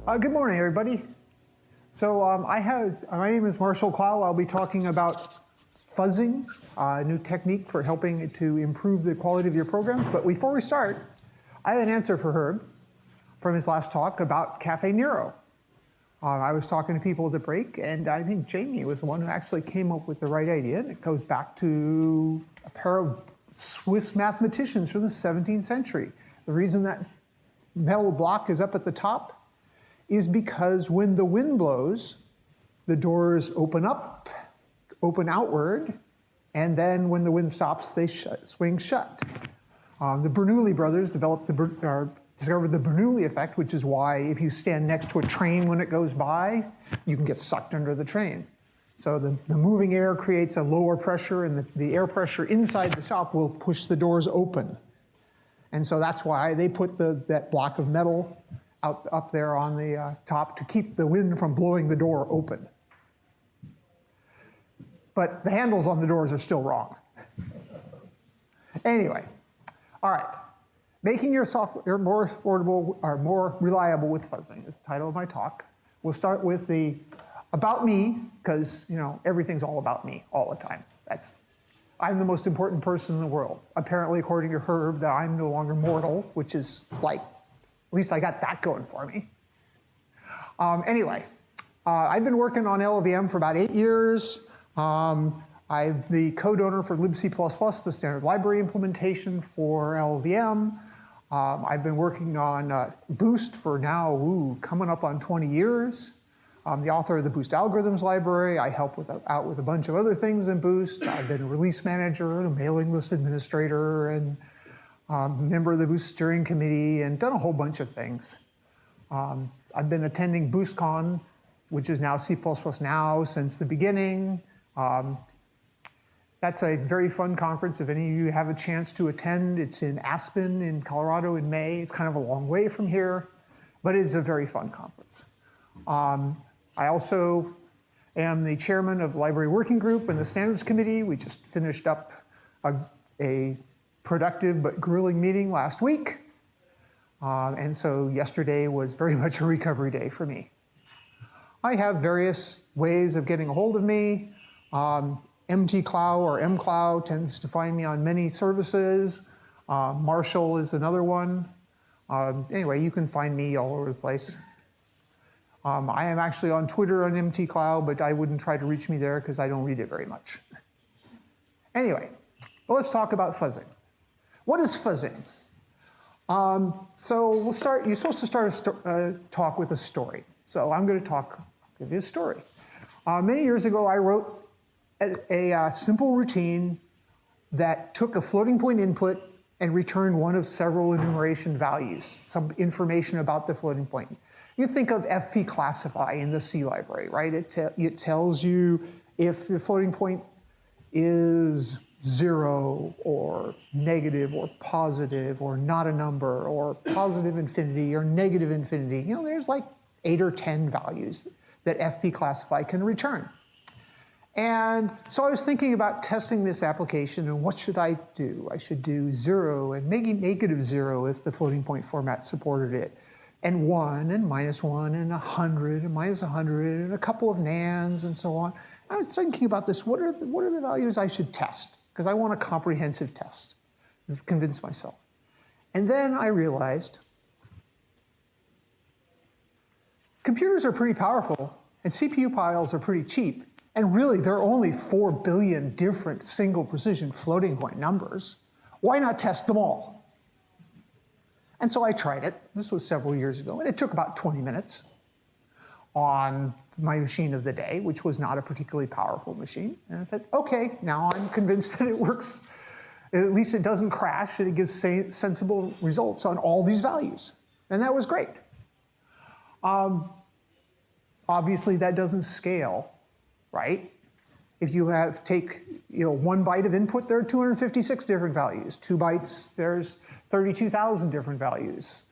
Good morning, everybody. So my name is Marshall Clow. I'll be talking about fuzzing, a new technique for helping to improve the quality of your program. But before we start, I have an answer for Herb from his last talk about Cafe Nero. I was talking to people at the break, and I think Jamie was the one who actually came up with the right idea. And it goes back to a pair of Swiss mathematicians from the 17th century. The reason that metal block is up at the top is because when the wind blows, the doors open up, open outward, and then when the wind stops, they swing shut. The Bernoulli brothers discovered the Bernoulli effect, which is why if you stand next to a train when it goes by, you can get sucked under the train. So the moving air creates a lower pressure, and the air pressure inside the shop will push the doors open. And so that's why they put that block of metal up there on the top to keep the wind from blowing the door open. But the handles on the doors are still wrong. Anyway, all right. Making your software more affordable or more reliable with fuzzing is the title of my talk. We'll start with the about me, because everything's all about me all the time. I'm the most important person in the world. Apparently, according to Herb, that I'm no longer mortal, which is like, at least I got that going for me. Anyway, I've been working on LLVM for about 8 years. I'm the co-donor for libc++, the standard library implementation for LLVM. I've been working on Boost for now, coming up on 20 years. I'm the author of the Boost.Algorithms library. I help out with a bunch of other things in Boost. I've been a release manager and a mailing list administrator and member of the Boost steering committee and done a whole bunch of things. I've been attending BoostCon, which is now C++ Now, since the beginning. That's a very fun conference. If any of you have a chance to attend, it's in Aspen in Colorado in May. It's kind of a long way from here, but it's a very fun conference. I also am the chairman of the Library Working Group and the Standards Committee. We just finished up a productive but grueling meeting last week. And so yesterday was very much a recovery day for me. I have various ways of getting a hold of me. MTClow or mclow tends to find me on many services. Marshall is another one. Anyway, you can find me all over the place. I am actually on Twitter on MTClow, but I wouldn't try to reach me there because I don't read it very much. Anyway, well, let's talk about fuzzing. What is fuzzing? So we'll start. You're supposed to start a talk with a story. So I'm going to give you a story. Many years ago, I wrote a simple routine that took a floating point input and returned one of several enumeration values, some information about the floating point. You think of FP classify in the C library, right? It tells you if the floating point is 0 or negative or positive or not a number or positive infinity or negative infinity. There's like 8 or 10 values that FP classify can return. And so I was thinking about testing this application and what should I do? I should do 0 and maybe -0 if the floating point format supported it. And 1 and -1 and 100 and -100 and a couple of nans and so on. I was thinking about this, what are the values I should test? Because I want a comprehensive test. I've convinced myself. And then I realized computers are pretty powerful and CPU piles are pretty cheap. And really, there are only 4 billion different single precision floating point numbers. Why not test them all? And so I tried it. This was several years ago, and it took about 20 minutes on my machine of the day, which was not a particularly powerful machine. And I said, okay, now I'm convinced that it works. At least it doesn't crash, and it gives sensible results on all these values. And that was great. Obviously, that doesn't scale, right? If you take 1 byte of input, there are 256 different values. 2 bytes, there's 32,000 different values.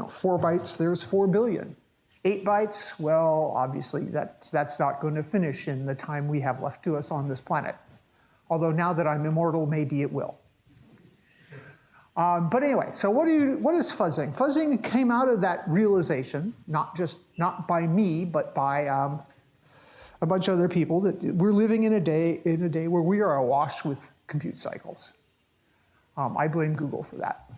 4 bytes, there's 4 billion. 8 bytes, well, obviously that's not going to finish in the time we have left to us on this planet. Although now that I'm immortal, maybe it will. But anyway, so what is fuzzing? Fuzzing came out of that realization, not by me, but by a bunch of other people, that we're living in a day where we are awash with compute cycles. I blame Google for that.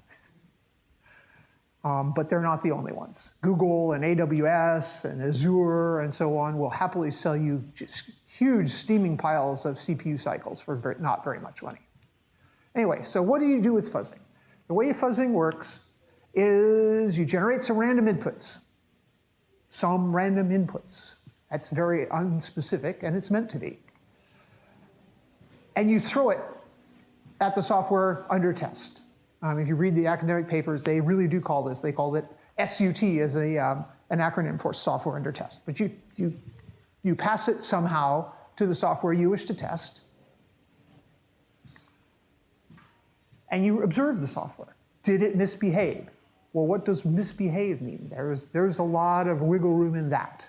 But they're not the only ones. Google and AWS and Azure and so on will happily sell you just huge steaming piles of CPU cycles for not very much money. Anyway, so what do you do with fuzzing? The way fuzzing works is you generate some random inputs. That's very unspecific, and it's meant to be. And you throw it at the software under test. If you read the academic papers, they really do call this, they call it SUT as an acronym for software under test. But you pass it somehow to the software you wish to test, and you observe the software. Did it misbehave? Well, what does misbehave mean? There's a lot of wiggle room in that.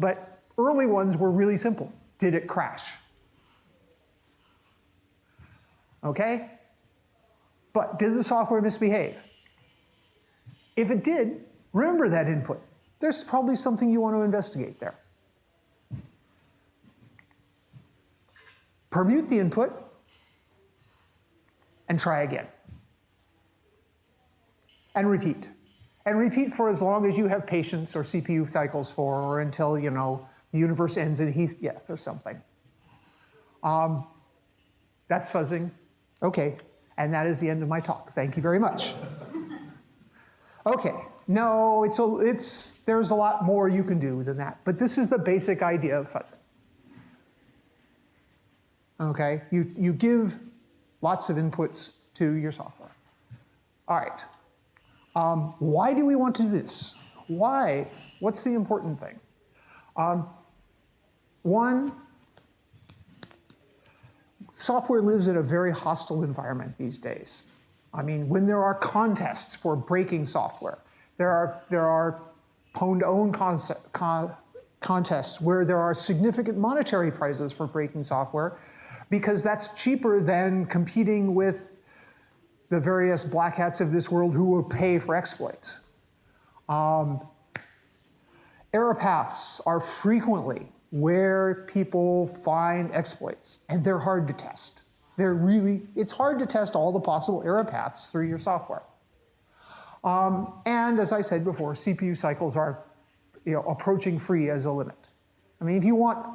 But early ones were really simple. Did it crash? Okay? But did the software misbehave? If it did, remember that input. There's probably something you want to investigate there. Permute the input and try again. And repeat. And repeat for as long as you have patience or CPU cycles for, or until, the universe ends in Heath-death or something. That's fuzzing. Okay, and that is the end of my talk. Thank you very much. Okay, no, there's a lot more you can do than that, but this is the basic idea of fuzzing. Okay, you give lots of inputs to your software. All right. Why do we want to do this? Why? What's the important thing? One, software lives in a very hostile environment these days. When there are contests for breaking software, there are pwn-to-own contests where there are significant monetary prizes for breaking software, because that's cheaper than competing with the various black hats of this world who will pay for exploits. Error paths are frequently where people find exploits, and they're hard to test. It's hard to test all the possible error paths through your software. And as I said before, CPU cycles are approaching free as a limit. If you want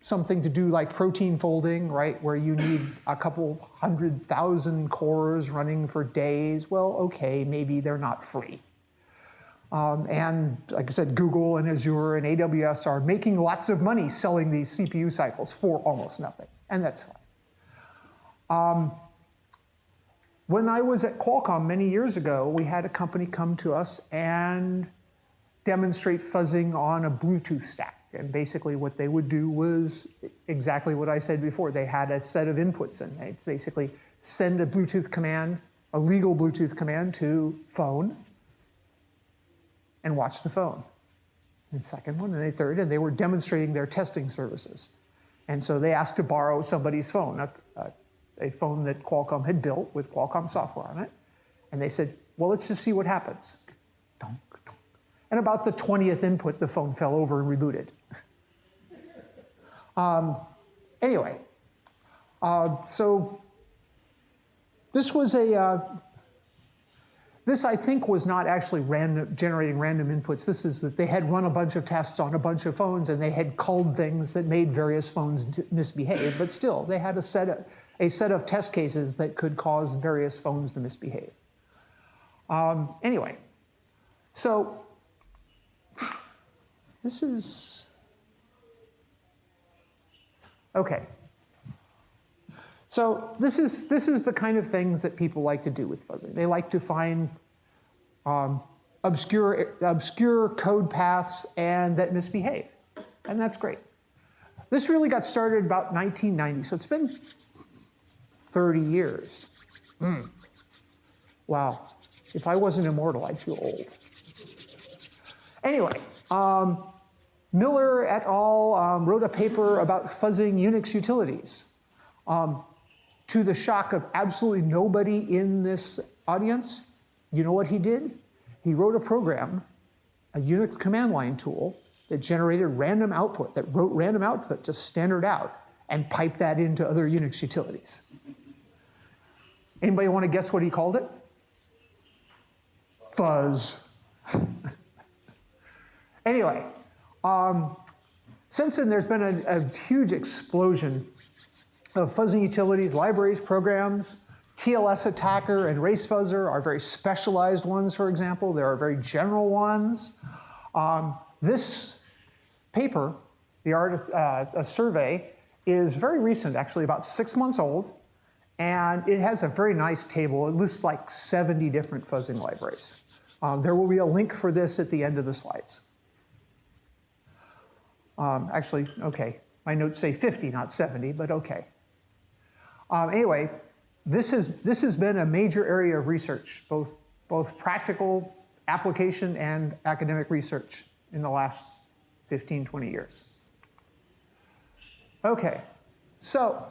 something to do like protein folding, right, where you need a couple 100,000 cores running for days, well, okay, maybe they're not free. And like I said, Google and Azure and AWS are making lots of money selling these CPU cycles for almost nothing, and that's fine. When I was at Qualcomm many years ago, we had a company come to us and demonstrate fuzzing on a Bluetooth stack. And basically what they would do was exactly what I said before. They had a set of inputs, and they'd basically send a Bluetooth command, a legal Bluetooth command to phone, and watch the phone. And the second one, and the third, and they were demonstrating their testing services. And so they asked to borrow somebody's phone, a phone that Qualcomm had built with Qualcomm software on it. And they said, well, let's just see what happens. Donk, donk. And about the 20th input, the phone fell over and rebooted. Anyway, so this was this I think was not actually generating random inputs. This is that they had run a bunch of tests on a bunch of phones, and they had culled things that made various phones misbehave, but still they had a set of test cases that could cause various phones to misbehave. Anyway, so this is, okay. So this is the kind of things that people like to do with fuzzing. They like to find obscure code paths and that misbehave, and that's great. This really got started about 1990, so it's been 30 years. Wow, if I wasn't immortal, I'd feel old. Anyway, Miller et al. Wrote a paper about fuzzing Unix utilities. To the shock of absolutely nobody in this audience, you know what he did? He wrote a program, a Unix command line tool, that generated random output, that wrote random output to standard out, and piped that into other Unix utilities. Anybody want to guess what he called it? Fuzz. Anyway, since then there's been a huge explosion of fuzzing utilities, libraries, programs. TLS attacker and race fuzzer are very specialized ones, for example. There are very general ones. This paper, a survey, is very recent, actually about 6 months old, and it has a very nice table. It lists like 70 different fuzzing libraries. There will be a link for this at the end of the slides. Actually, okay, my notes say 50, not 70, but okay. Anyway, this has been a major area of research, both practical application and academic research in the last 15, 20 years. Okay, so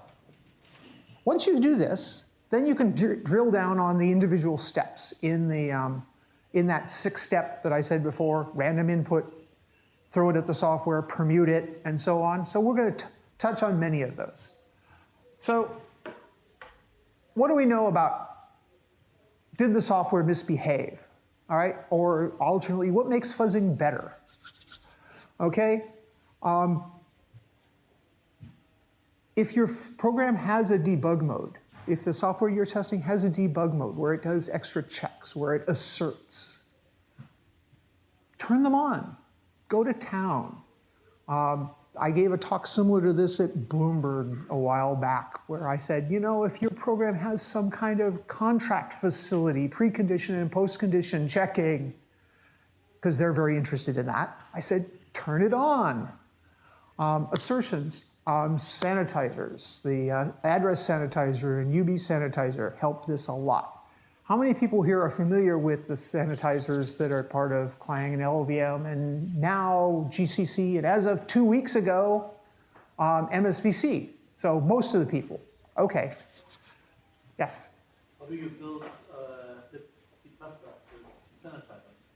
once you do this, then you can drill down on the individual steps in that 6-step that I said before: random input, throw it at the software, permute it, and so on. So we're going to touch on many of those. So what do we know about, did the software misbehave? All right, or alternately, what makes fuzzing better? Okay, if your program has a debug mode, if the software you're testing has a debug mode where it does extra checks, where it asserts, turn them on. Go to town. I gave a talk similar to this at Bloomberg a while back, where I said, you know, if your program has some kind of contract facility, precondition and postcondition checking, because they're very interested in that, I said, turn it on. Assertions, sanitizers, the address sanitizer and UB sanitizer helped this a lot. How many people here are familiar with the sanitizers that are part of Clang and LLVM and now GCC, and as of 2 weeks ago, MSVC? So most of the people. Okay. Yes? How do you build libc sanitizers?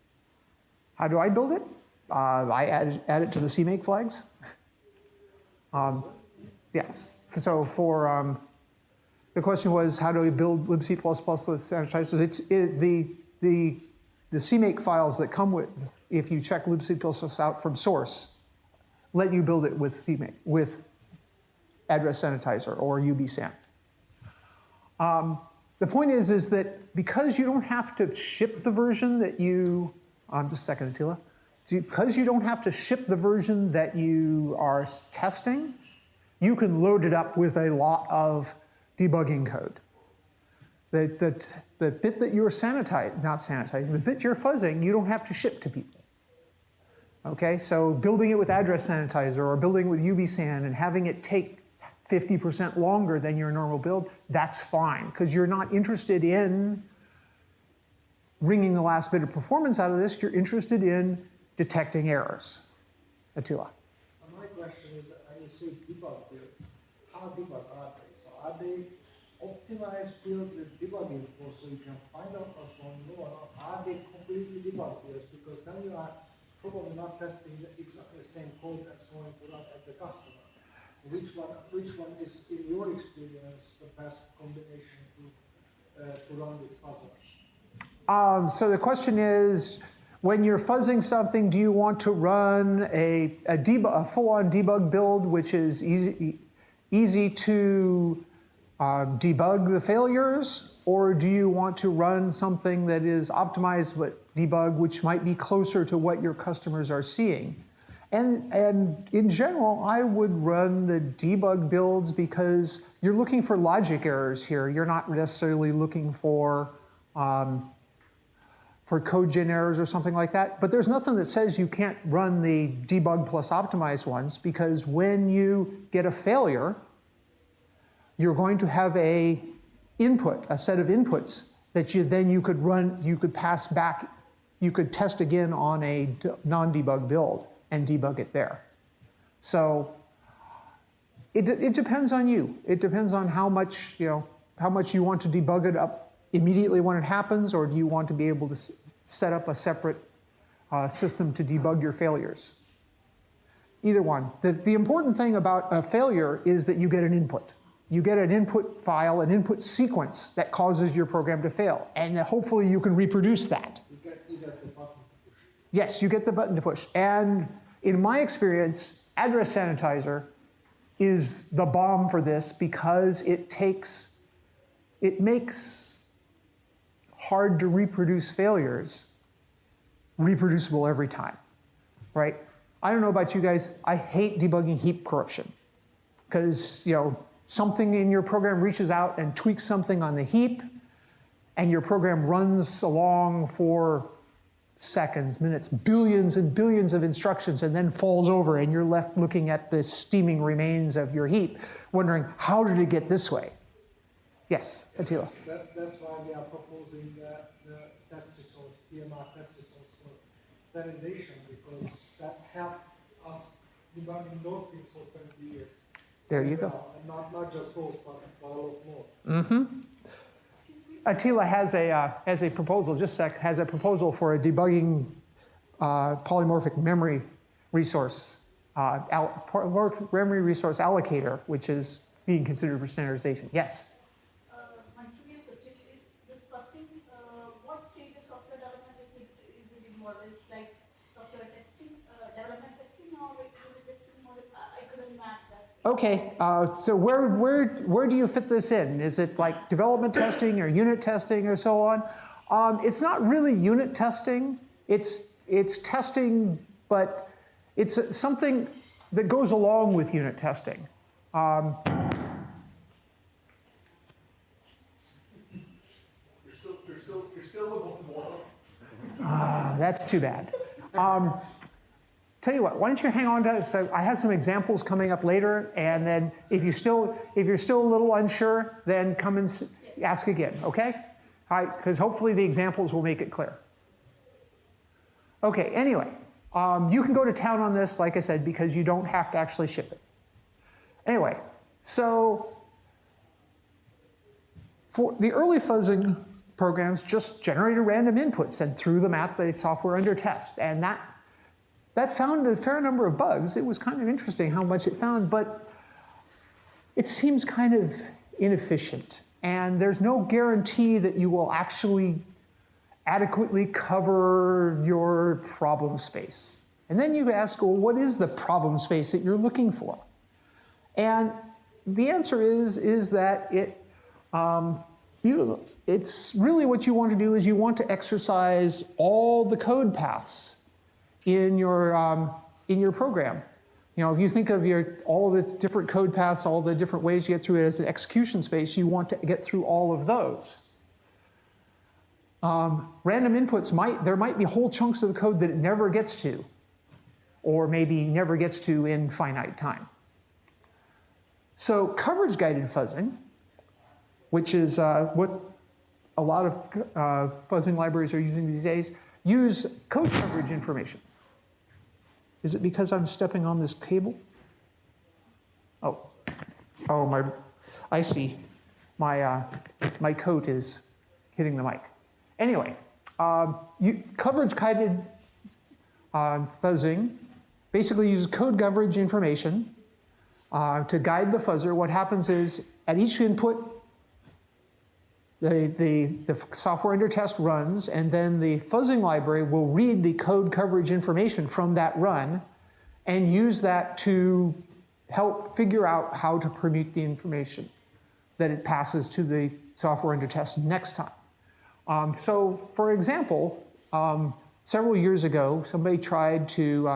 How do I build it? I add it to the CMake flags. Yes. So for the question was, how do we build libc++ with sanitizers? The CMake files that come with, if you check libc++ out from source, let you build it with CMake, with address sanitizer or UBSAN. The point is that because you don't have to ship the version that you, just a second, Attila. Because you don't have to ship the version that you are testing, you can load it up with a lot of debugging code. The bit that you're the bit you're fuzzing, you don't have to ship to people. Okay, so building it with address sanitizer or building it with UBSAN and having it take 50% longer than your normal build, that's fine, because you're not interested in wringing the last bit of performance out of this, you're interested in detecting errors. Attila. My question is, when you say debug builds, how debug are they? So are they optimized build with debugging for so you can find out what's going on, or are they completely debug builds? Because then you are probably not testing exactly the same code that's going to run at the customer. Which one is, in your experience, the best combination to run with fuzzing? So the question is, when you're fuzzing something, do you want to run a full-on debug build, which is easy to debug the failures, or do you want to run something that is optimized with debug, which might be closer to what your customers are seeing? And in general, I would run the debug builds because you're looking for logic errors here. You're not necessarily looking for code gen errors or something like that. But there's nothing that says you can't run the debug plus optimized ones, because when you get a failure, you're going to have a set of inputs that you could run, you could pass back, you could test again on a non-debug build and debug it there. So It depends on you. It depends on how much you want to debug it up immediately when it happens, or do you want to be able to set up a separate system to debug your failures. Either one. The important thing about a failure is that you get an input. You get an input file, an input sequence that causes your program to fail, and that hopefully you can reproduce that. You get the button to push. Yes, you get the button to push. And in my experience, address sanitizer is the bomb for this because it makes hard to reproduce failures reproducible every time, right? I don't know about you guys, I hate debugging heap corruption because, something in your program reaches out and tweaks something on the heap, and your program runs along for seconds, minutes, billions and billions of instructions, and then falls over, and you're left looking at the steaming remains of your heap, wondering, how did it get this way? Yes, Attila. That's why we are proposing the test resource, PMR test resource for standardization, because that helped us debugging those things for 20 years. There you go. Not just those, but a lot more. Mm-hmm. Attila has a proposal, has a proposal for a debugging polymorphic memory resource, polymorphic memory resource allocator, which is being considered for standardization. Yes? My trivial question is, this Fuzzing, what stage of software development is it involved? It's like software testing, development testing, or unit testing, or I couldn't map that. Okay, so where do you fit this in? Is it like development testing or unit testing or so on? It's not really unit testing. It's testing, but it's something that goes along with unit testing. You're still looking for more. That's too bad. Tell you what, why don't you hang on to, so I have some examples coming up later, and then if you're still a little unsure, then come and ask again, okay? Because hopefully the examples will make it clear. Okay, anyway, you can go to town on this, like I said, because you don't have to actually ship it. Anyway, so for the early fuzzing programs just generated random inputs and threw them at the software under test, and that found a fair number of bugs. It was kind of interesting how much it found, but it seems kind of inefficient. And there's no guarantee that you will actually adequately cover your problem space. And then you ask, well, what is the problem space that you're looking for? And the answer is that it's really what you want to do is you want to exercise all the code paths in your program. If you think of all of the different code paths, all the different ways you get through it as an execution space, you want to get through all of those. Random inputs there might be whole chunks of the code that it never gets to, or maybe never gets to in finite time. So coverage-guided fuzzing, which is what a lot of fuzzing libraries are using these days, use code coverage information. Is it because I'm stepping on this cable? Oh, I see. My coat is hitting the mic. Anyway, coverage-guided fuzzing basically uses code coverage information to guide the fuzzer. What happens is at each input, the software under test runs, and then the fuzzing library will read the code coverage information from that run and use that to help figure out how to permute the information that it passes to the software under test next time. So for example, several years ago, somebody tried to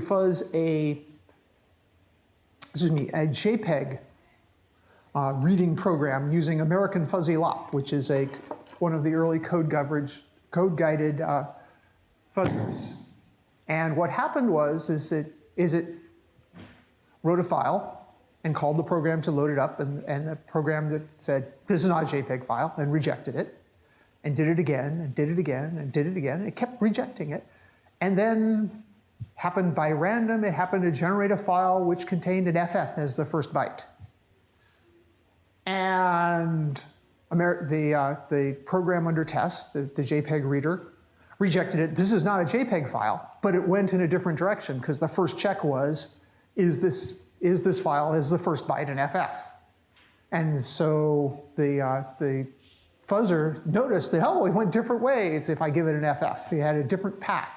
fuzz a JPEG reading program using American Fuzzy Lop, which is one of the early code-guided fuzzers. And what happened was it wrote a file and called the program to load it up, and the program that said, this is not a JPEG file, and rejected it, and did it again, and did it again, and did it again, and it kept rejecting it. And then happened by random. It happened to generate a file which contained an FF as the first byte. And the program under test, the JPEG reader, rejected it. This is not a JPEG file, but it went in a different direction because the first check was, is this file as the first byte an FF? And so the fuzzer noticed that, oh, it went different ways if I give it an FF. It had a different path.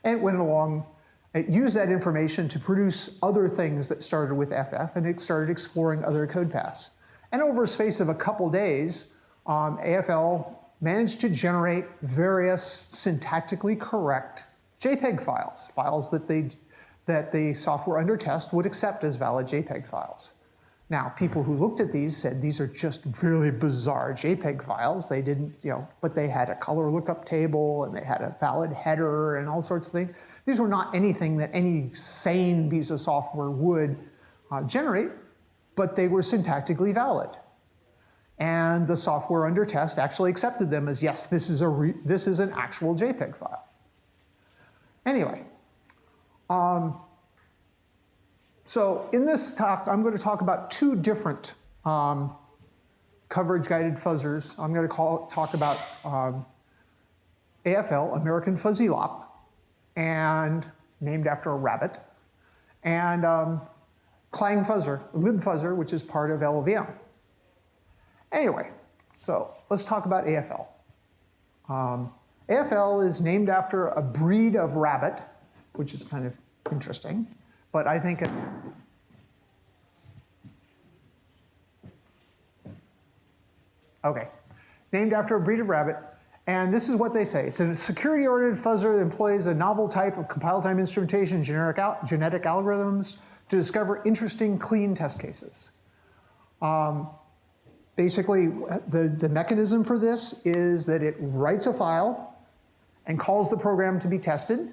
And it went along, it used that information to produce other things that started with FF, and it started exploring other code paths. And over a space of a couple days, AFL managed to generate various syntactically correct JPEG files, files that the software under test would accept as valid JPEG files. Now, people who looked at these said these are just really bizarre JPEG files. They didn't, but they had a color lookup table and they had a valid header and all sorts of things. These were not anything that any sane piece of software would generate, but they were syntactically valid. And the software under test actually accepted them as, yes, this is an actual JPEG file. Anyway, so in this talk, I'm going to talk about two different coverage-guided fuzzers. I'm going to talk about AFL, American Fuzzy Lop, and named after a rabbit, and Clang Fuzzer, Lib Buzzer, which is part of LLVM. Anyway, so let's talk about AFL. AFL is named after a breed of rabbit, which is kind of interesting, but I think named after a breed of rabbit, and this is what they say. It's a security-oriented fuzzer that employs a novel type of compile-time instrumentation, genetic algorithms to discover interesting, clean test cases. Basically, the mechanism for this is that it writes a file and calls the program to be tested.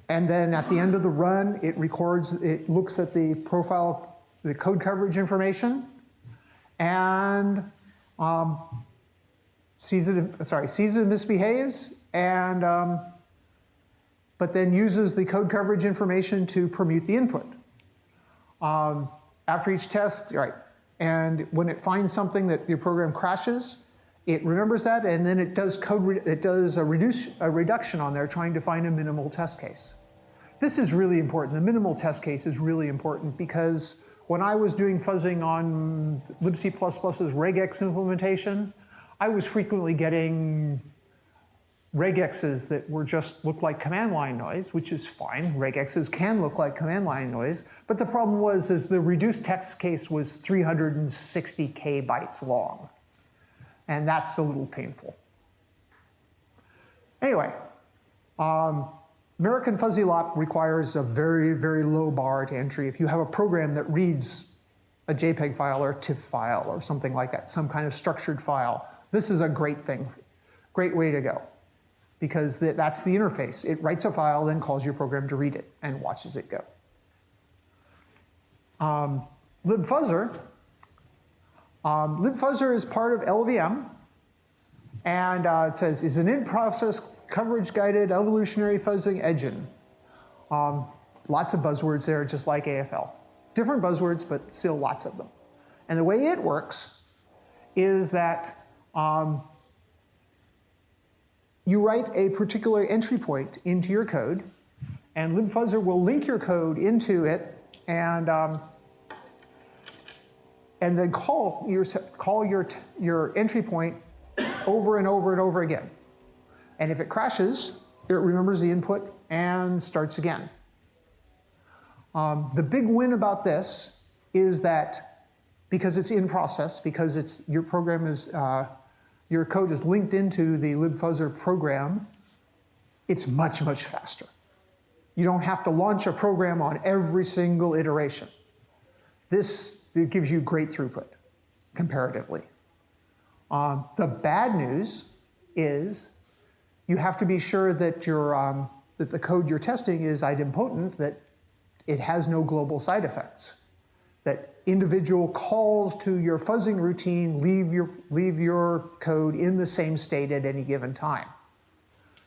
And then at the end of the run, it looks at the profile, the code coverage information, and sees it misbehaves, and but then uses the code coverage information to permute the input. After each test, right, and when it finds something that your program crashes, it remembers that, and then it does a reduction on there, trying to find a minimal test case. This is really important. The minimal test case is really important because when I was doing fuzzing on libc++'s regex implementation, I was frequently getting regexes that looked like command line noise, which is fine. Regexes can look like command line noise, but the problem was the reduced test case was 360K bytes long, and that's a little painful. Anyway, American Fuzzy Lop requires a very, very low bar to entry. If you have a program that reads a JPEG file or a TIFF file or something like that, some kind of structured file, this is a great thing, great way to go. Because that's the interface. It writes a file, then calls your program to read it and watches it go. Lib Buzzer is part of LLVM, and it says, is an in-process coverage-guided evolutionary fuzzing engine. Lots of buzzwords there, just like AFL. Different buzzwords, but still lots of them. And the way it works is that you write a particular entry point into your code, and Lib Buzzer will link your code into it, and then call your entry point over and over and over again. And if it crashes, it remembers the input and starts again. The big win about this is that because it's in process, because your program is your code is linked into the Lib Buzzer program, it's much, much faster. You don't have to launch a program on every single iteration. It gives you great throughput, comparatively. The bad news is you have to be sure that that the code you're testing is idempotent, that it has no global side effects, that individual calls to your fuzzing routine leave your code in the same state at any given time.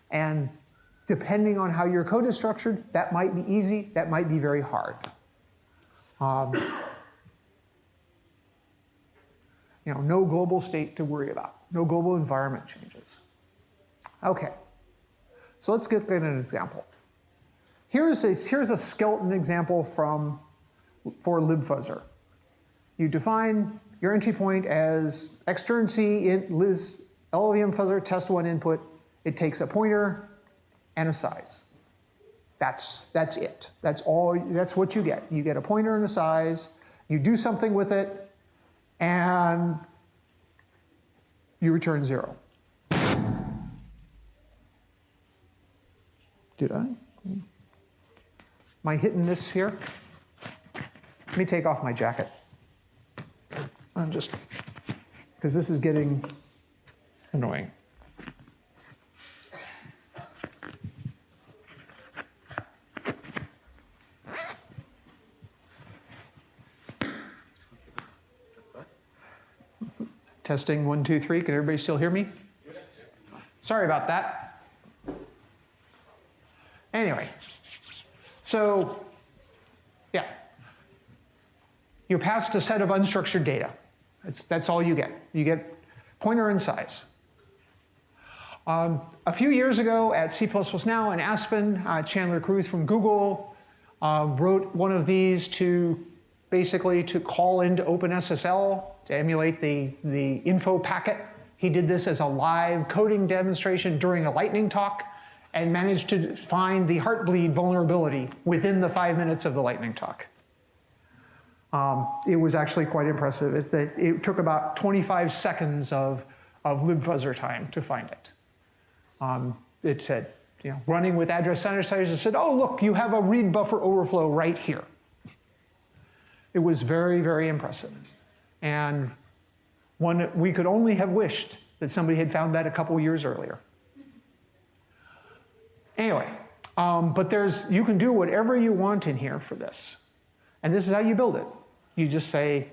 And depending on how your code is structured, that might be easy, that might be very hard. No global state to worry about, no global environment changes. Okay, so let's get an example. Here's a skeleton example for Lib Buzzer. You define your entry point as extern C int liz LLVM fuzzer test one input. It takes a pointer and a size. That's it. That's all. That's what you get. You get a pointer and a size. You do something with it, and you return 0. Did I? Am I hitting this here? Let me take off my jacket. I'm just, because this is getting annoying. Testing 1, 2, 3. Can everybody still hear me? Sorry about that. Anyway, so yeah, you passed a set of unstructured data. That's all you get. You get pointer and size. A few years ago at C++ Now in Aspen, Chandler Carruth from Google wrote one of these to basically to call into OpenSSL to emulate the info packet. He did this as a live coding demonstration during a lightning talk and managed to find the Heartbleed vulnerability within the 5 minutes of the lightning talk. It was actually quite impressive. It took about 25 seconds of Lib Buzzer time to find it. It said, running with address sanitizers, it said, oh, look, you have a read buffer overflow right here. It was very, very impressive. And we could only have wished that somebody had found that a couple years earlier. Anyway, but you can do whatever you want in here for this. And this is how you build it. You just say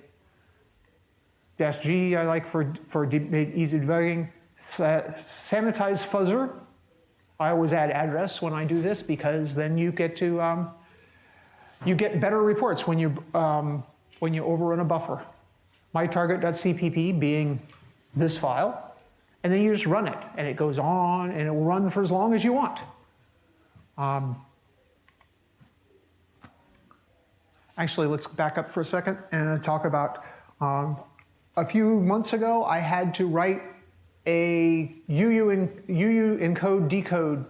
-G, I like for easy debugging, sanitize fuzzer. I always add address when I do this because then you get to you get better reports when you overrun a buffer. MyTarget.cpp being this file, and then you just run it, and it goes on, and it will run for as long as you want. Actually, let's back up for a second and talk about a few months ago, I had to write a UU encode decode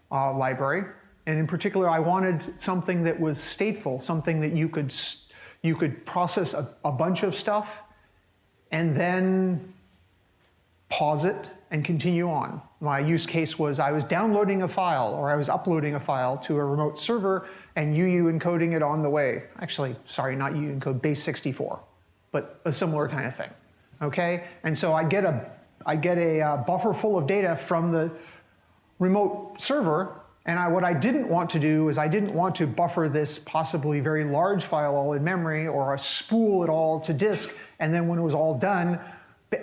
library, and in particular, I wanted something that was stateful, something that you could process a bunch of stuff and then pause it and continue on. My use case was I was downloading a file or I was uploading a file to a remote server and UU encoding it on the way. Actually, sorry, not UU encode, base 64, but a similar kind of thing, okay? And so I get a buffer full of data from the remote server, and what I didn't want to do is I didn't want to buffer this possibly very large file all in memory or spool it all to disk, and then when it was all done,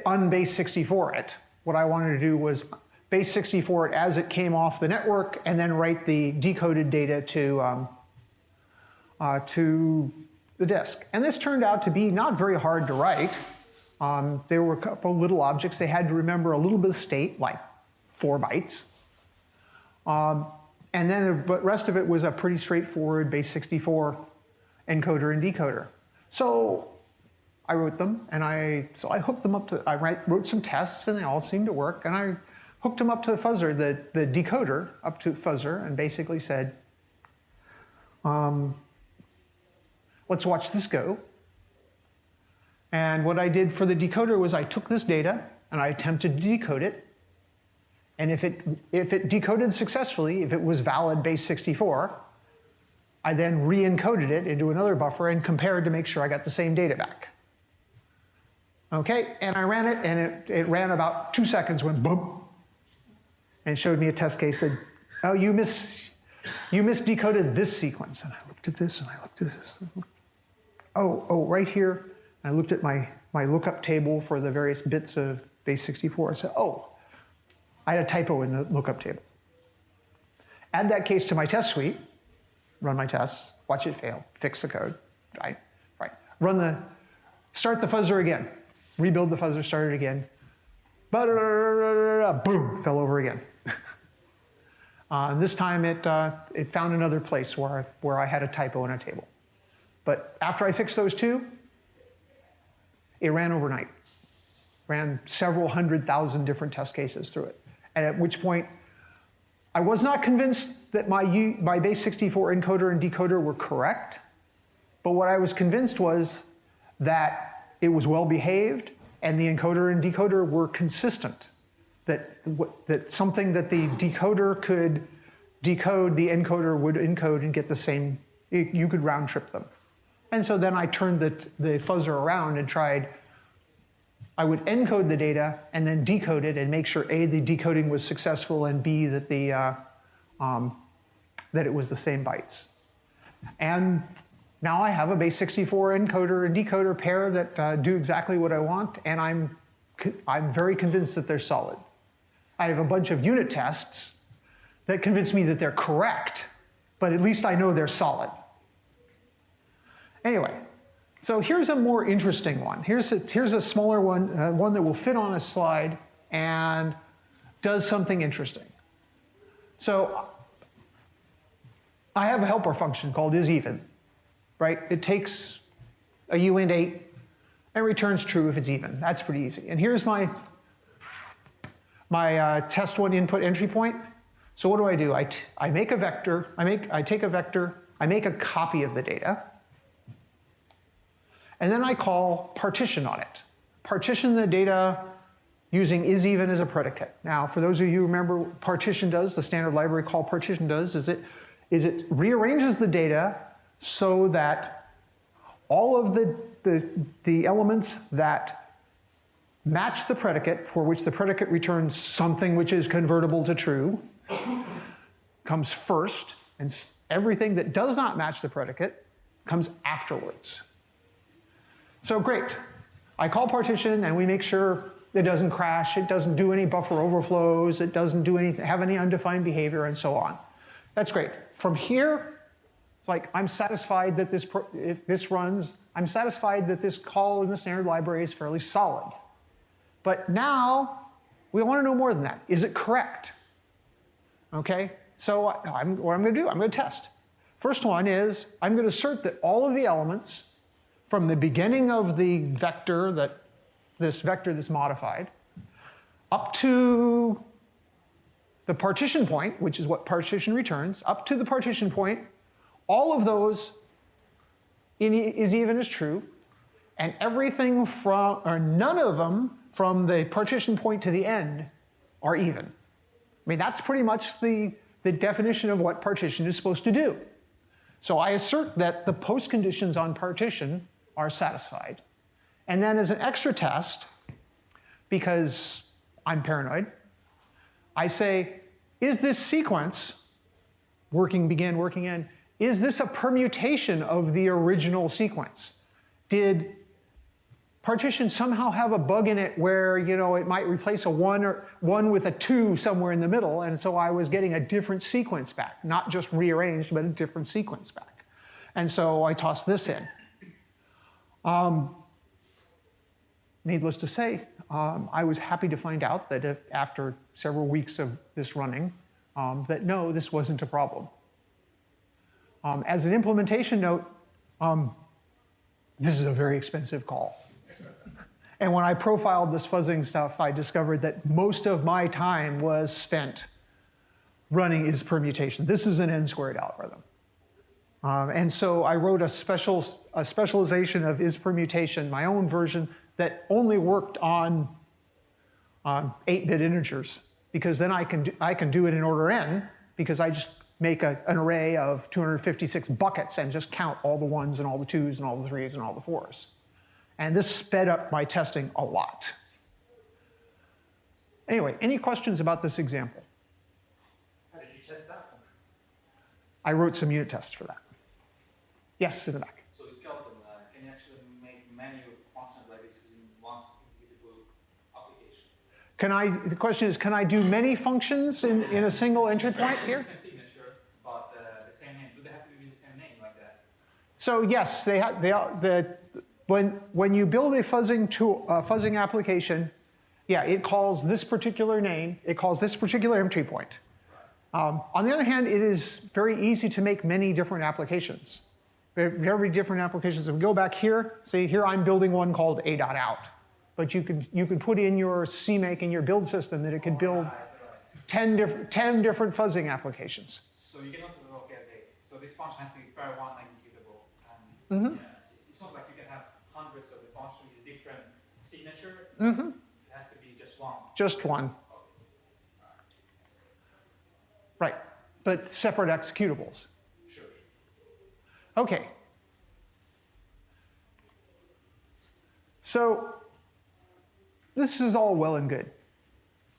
unbase 64 it. What I wanted to do was base 64 it as it came off the network and then write the decoded data to the disk. And this turned out to be not very hard to write. There were a couple little objects. They had to remember a little bit of state, like 4 bytes. And then the rest of it was a pretty straightforward base 64 encoder and decoder. So I wrote them, and I hooked them up to, wrote some tests, and they all seemed to work, and I hooked them up to the fuzzer, the decoder, up to fuzzer, and basically said, let's watch this go. And what I did for the decoder was I took this data, and I attempted to decode it, and if it decoded successfully, if it was valid base 64, I then re-encoded it into another buffer and compared to make sure I got the same data back. Okay, and I ran it, and it ran about 2 seconds, went boom, and showed me a test case, said, oh, you misdecoded this sequence. And I looked at this, and I looked at this. Oh, right here. And I looked at my lookup table for the various bits of base 64. I said, oh, I had a typo in the lookup table. add that case to my test suite, run my tests, watch it fail, fix the code, right? Start the fuzzer again, rebuild the fuzzer, start it again, boom, fell over again. This time it found another place where I had a typo in a table. But after I fixed those two, it ran overnight. Ran several 100,000 different test cases through it. And at which point, I was not convinced that my base64 encoder and decoder were correct, but what I was convinced was that it was well behaved and the encoder and decoder were consistent. That something that the decoder could decode, the encoder would encode and get the same, you could round trip them. And so then I turned the fuzzer around and tried, I would encode the data and then decode it and make sure A, the decoding was successful, and B, that that it was the same bytes. And now I have a base64 encoder and decoder pair that do exactly what I want, and I'm very convinced that they're solid. I have a bunch of unit tests that convince me that they're correct, but at least I know they're solid. Anyway, so here's a more interesting one. Here's a smaller one, one that will fit on a slide and does something interesting. So I have a helper function called isEven, right? It takes a uint8 and returns true if it's even. That's pretty easy. And here's my test one input entry point. So what do? I make a vector, I take a vector, I make a copy of the data, and then I call partition on it. Partition the data using isEven as a predicate. Now, for those of you who remember what partition does, the standard library call partition does, is it rearranges the data so that all of the elements that match the predicate, for which the predicate returns something which is convertible to true, comes first, and everything that does not match the predicate comes afterwards. So great. I call partition and we make sure it doesn't crash, it doesn't do any buffer overflows, it doesn't do anything, have any undefined behavior, and so on. That's great. From here, it's like I'm satisfied that if this runs, I'm satisfied that this call in the standard library is fairly solid. But now, we want to know more than that. Is it correct? Okay, so what I'm going to do, I'm going to test. First one is, I'm going to assert that all of the elements from the beginning of the vector, this vector that's modified, up to the partition point, which is what partition returns, up to the partition point, all of those isEven is true, and everything from, or none of them from the partition point to the end are even. I mean, that's pretty much the definition of what partition is supposed to do. So I assert that the post conditions on partition are satisfied. And then as an extra test, because I'm paranoid, I say, is this sequence, working begin, working end, is this a permutation of the original sequence? Did partition somehow have a bug in it where, you know, it might replace a 1 with a 2 somewhere in the middle, and so I was getting a different sequence back, not just rearranged, but a different sequence back. And so I tossed this in. Needless to say, I was happy to find out that after several weeks of this running, that no, this wasn't a problem. As an implementation note, this is a very expensive call. And when I profiled this fuzzing stuff, I discovered that most of my time was spent running is permutation. This is an n-squared algorithm. And so I wrote a specialization of is permutation, my own version, that only worked on 8-bit integers, because then I can do it in order n, because I just make an array of 256 buckets and just count all the 1s and all the 2s and all the 3s and all the 4s. And this sped up my testing a lot. Anyway, any questions about this example? How did you test that one? I wrote some unit tests for that. Yes, in the back. So it's skeleton, can you actually make many functions like this using one executable application? The question is, can I do many functions in a single entry point here? Different signature, So yes, when you build a fuzzing application, yeah, it calls this particular name, it calls this particular entry point. On the other hand, it is very easy to make many different applications. Very different applications. If we go back here, say here I'm building one called a.out. But you can put in your CMake in your build system that it could build 10 different fuzzing applications. So you cannot look at it. So this function has to be per one executable. And it's not like you can have hundreds of the function with different signature. It has to be just one. Just one. Right, but separate executables. Sure. Okay. So this is all well and good.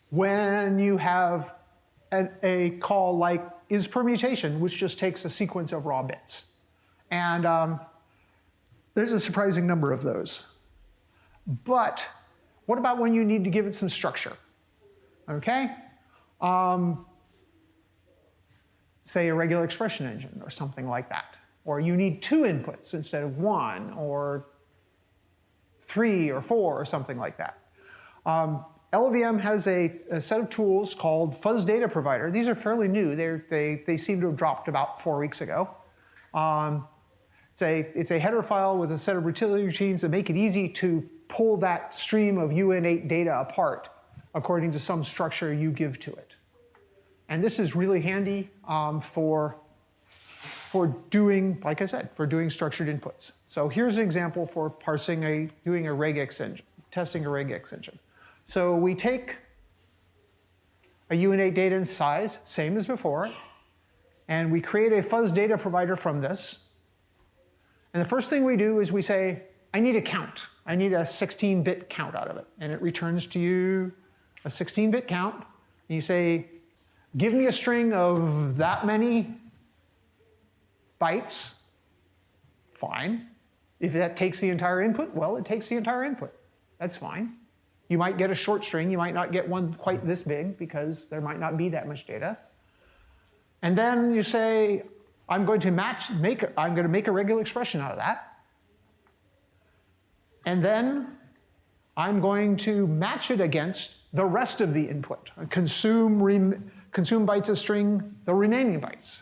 When you have a call like isPermutation, which just takes a sequence of raw bits. And there's a surprising number of those. But what about when you need to give it some structure? Okay? Say a regular expression engine or something like that. Or you need 2 inputs instead of 1, or 3 or 4 or something like that. LLVM has a set of tools called Fuzz Data Provider. These are fairly new. They seem to have dropped about 4 weeks ago. It's a header file with a set of utility routines that make it easy to pull that stream of UN8 data apart according to some structure you give to it. And this is really handy for doing, like I said, for doing structured inputs. So here's an example for doing a regex engine, testing a regex engine. So we take a UN8 data in size, same as before, and we create a fuzz data provider from this. And the first thing we do is we say, I need a count. I need a 16-bit count out of it. And it returns to you a 16-bit count. And you say, give me a string of that many bytes. Fine. If that takes the entire input, well, it takes the entire input. That's fine. You might get a short string. You might not get one quite this big because there might not be that much data. And then you say, I'm going to make a regular expression out of that. And then I'm going to match it against the rest of the input. Consume bytes of string, the remaining bytes.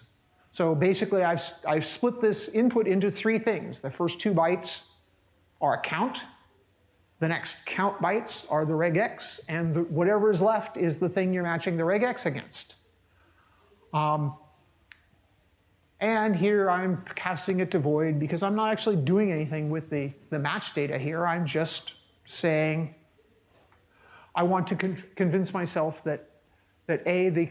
So basically, I've split this input into 3 things. The first 2 bytes are a count. The next count bytes are the regex, and whatever is left is the thing you're matching the regex against. And here I'm casting it to void because I'm not actually doing anything with the match data here. I'm just saying I want to convince myself that A, the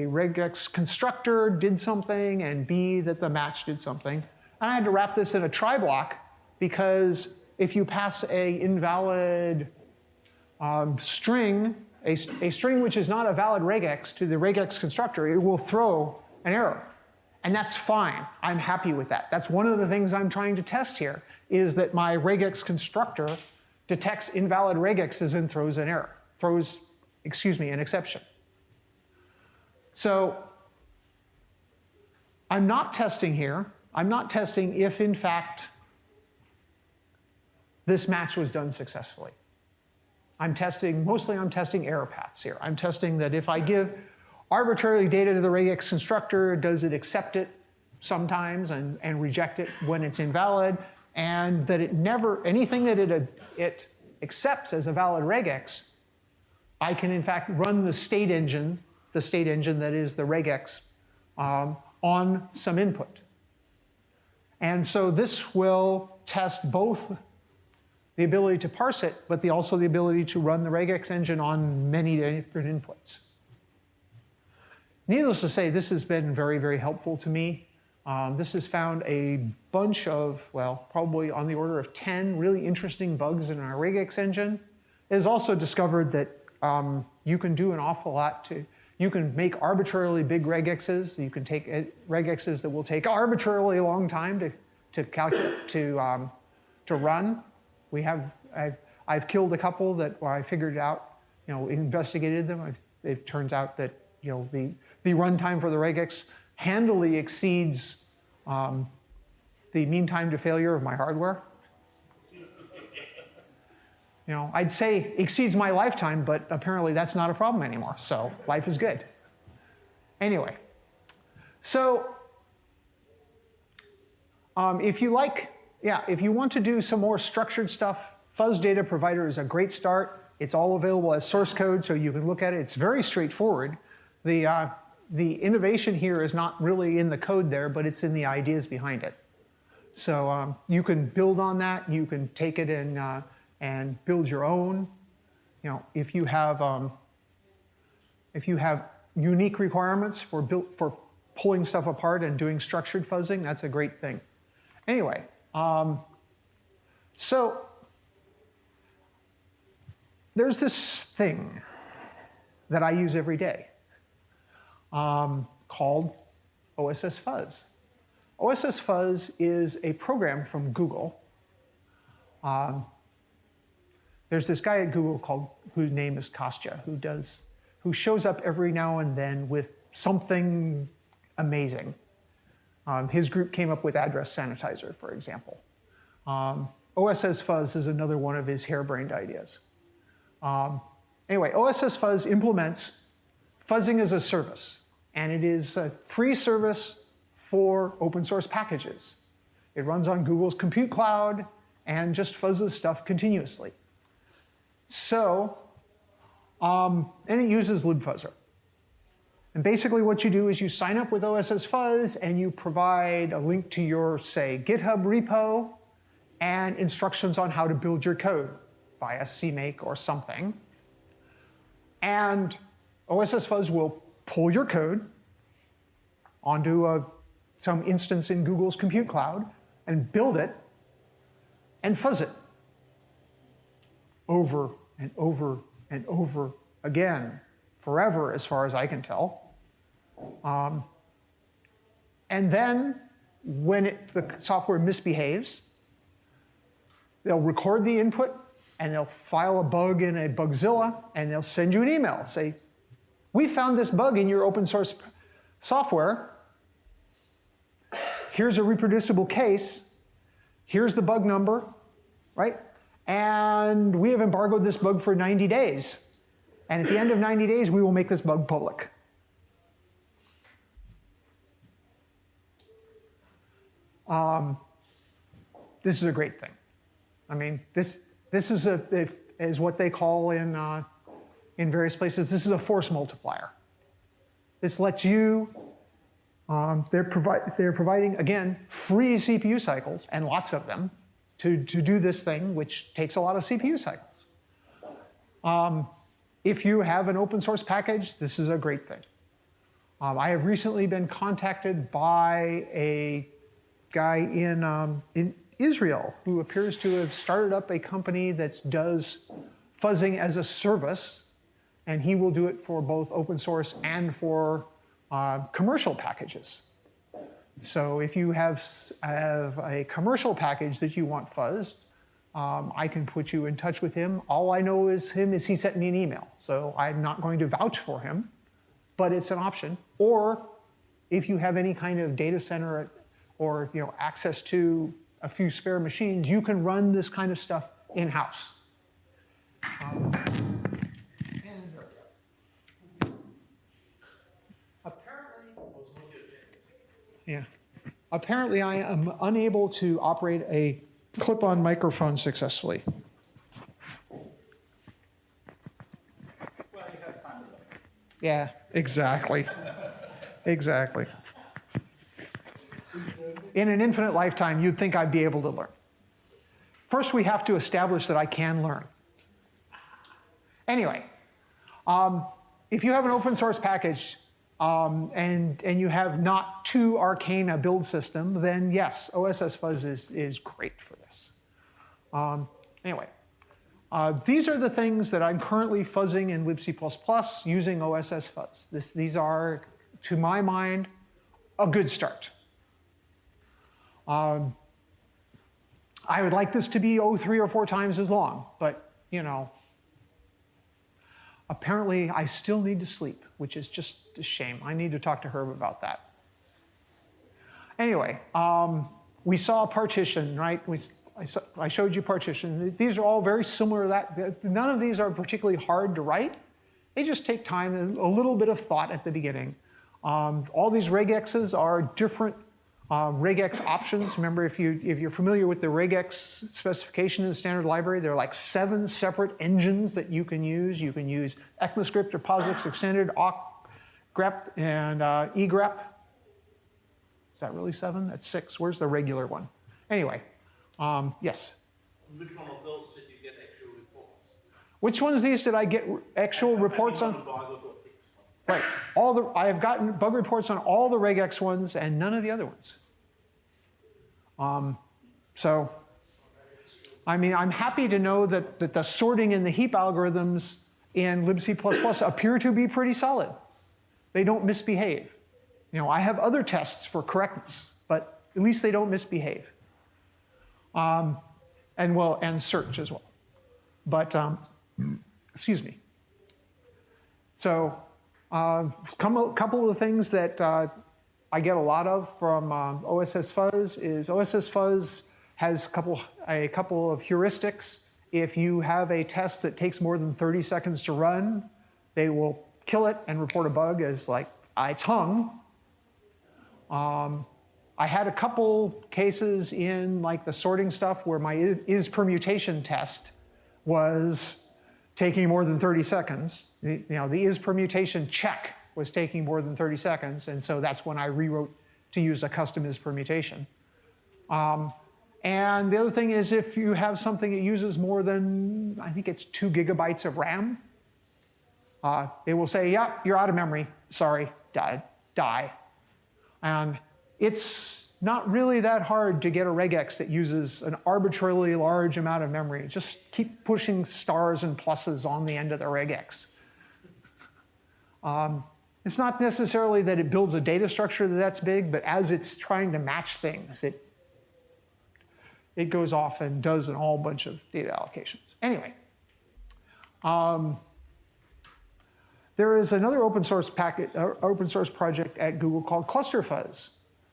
regex constructor did something, and B, that the match did something. And I had to wrap this in a try block because if you pass a invalid string, a string which is not a valid regex to the regex constructor, it will throw an error. And that's fine. I'm happy with that. That's one of the things I'm trying to test here, is that my regex constructor detects invalid regexes and throws an error, an exception. So I'm not testing here. I'm not testing if, in fact, this match was done successfully. Mostly I'm testing error paths here. I'm testing that if I give arbitrary data to the regex constructor, does it accept it sometimes and reject it when it's invalid, and that anything that it accepts as a valid regex, I can in fact run the state engine that is the regex on some input. And so this will test both the ability to parse it, but also the ability to run the regex engine on many different inputs. Needless to say, this has been very, very helpful to me. This has found a bunch of, well, probably on the order of 10 really interesting bugs in our regex engine. It has also discovered that you can do an awful lot you can make arbitrarily big regexes. You can take regexes that will take arbitrarily a long time to calculate, to run. I've killed a couple that I figured out, investigated them. It turns out that the runtime for the regex handily exceeds the mean time to failure of my hardware. I'd say exceeds my lifetime, but apparently that's not a problem anymore, so life is good. Anyway, so if you want to do some more structured stuff, Fuzz Data Provider is a great start. It's all available as source code, so you can look at it. It's very straightforward. The innovation here is not really in the code there, but it's in the ideas behind it. So you can build on that. You can take it and build your own. If you have unique requirements for pulling stuff apart and doing structured fuzzing, that's a great thing. Anyway, so there's this thing that I use every day called OSS Fuzz. OSS Fuzz is a program from Google. There's this guy at Google whose name is Kostya, who shows up every now and then with something amazing. His group came up with address sanitizer, for example. OSS Fuzz is another one of his harebrained ideas. Anyway, OSS Fuzz implements fuzzing as a service, and it is a free service for open source packages. It runs on Google's compute cloud and just fuzzes stuff continuously. So, and it uses Lib Buzzer. And basically what you do is you sign up with OSS Fuzz and you provide a link to your, say, GitHub repo and instructions on how to build your code via CMake or something. And OSS Fuzz will pull your code onto some instance in Google's compute cloud and build it and fuzz it over and over and over again, forever as far as I can tell. And then when the software misbehaves, they'll record the input and they'll file a bug in a Bugzilla and they'll send you an email, say, we found this bug in your open source software. Here's a reproducible case. Here's the bug number, right? And we have embargoed this bug for 90 days. And at the end of 90 days, we will make this bug public. This is a great thing. I mean, this is what they call in various places, this is a force multiplier. This lets you, they're providing, again, free CPU cycles, and lots of them, to do this thing, which takes a lot of CPU cycles. If you have an open source package, this is a great thing. I have recently been contacted by a guy in Israel who appears to have started up a company that does fuzzing as a service, and he will do it for both open source and for commercial packages. So if you have a commercial package that you want fuzzed, I can put you in touch with him. All I know is he sent me an email, so I'm not going to vouch for him, but it's an option. Or if you have any kind of data center or access to a few spare machines, you can run this kind of stuff in-house. Apparently I am unable to operate a clip-on microphone successfully. Well, you have time to learn. Yeah, exactly. Exactly. In an infinite lifetime, you'd think I'd be able to learn. First, we have to establish that I can learn. Anyway, if you have an open source package and you have not too arcane a build system, then yes, OSS Fuzz is great for this. Anyway, these are the things that I'm currently fuzzing in libc++ using OSS Fuzz. These are, to my mind, a good start. I would like this to be 3 or 4 times as long, but apparently I still need to sleep, which is just a shame. I need to talk to Herb about that. Anyway, we saw a partition, right? I showed you partition. These are all very similar to that. None of these are particularly hard to write. They just take time and a little bit of thought at the beginning. All these regexes are different regex options. Remember, if you're familiar with the regex specification in the standard library, there are like 7 separate engines that you can use. You can use ECMAScript or POSIX extended, awk, grep, and egrep. Is that really 7? That's 6. Where's the regular one? Anyway, yes? Which one of those did you get actual reports? Which ones of these did I get actual reports on? Right. I have gotten bug reports on all the regex ones and none of the other ones. So, I mean, I'm happy to know that the sorting and the heap algorithms in libc++ appear to be pretty solid. They don't misbehave. You know, I have other tests for correctness, but at least they don't misbehave. And search as well. But, excuse me. So, a couple of the things that I get a lot of from OSS Fuzz is OSS Fuzz has a couple of heuristics. If you have a test that takes more than 30 seconds to run, they will kill it and report a bug as like, it's hung. I had a couple cases in like the sorting stuff where my is permutation test was taking more than 30 seconds. The is permutation check was taking more than 30 seconds, and so that's when I rewrote to use a custom is permutation. And the other thing is if you have something that uses more than, I think it's 2 gigabytes of RAM, they will say, yeah, you're out of memory, sorry, die. And it's not really that hard to get a regex that uses an arbitrarily large amount of memory. Just keep pushing stars and pluses on the end of the regex. It's not necessarily that it builds a data structure that's big, but as it's trying to match things, it goes off and does a whole bunch of data allocations. Anyway, there is another open source project at Google called ClusterFuzz.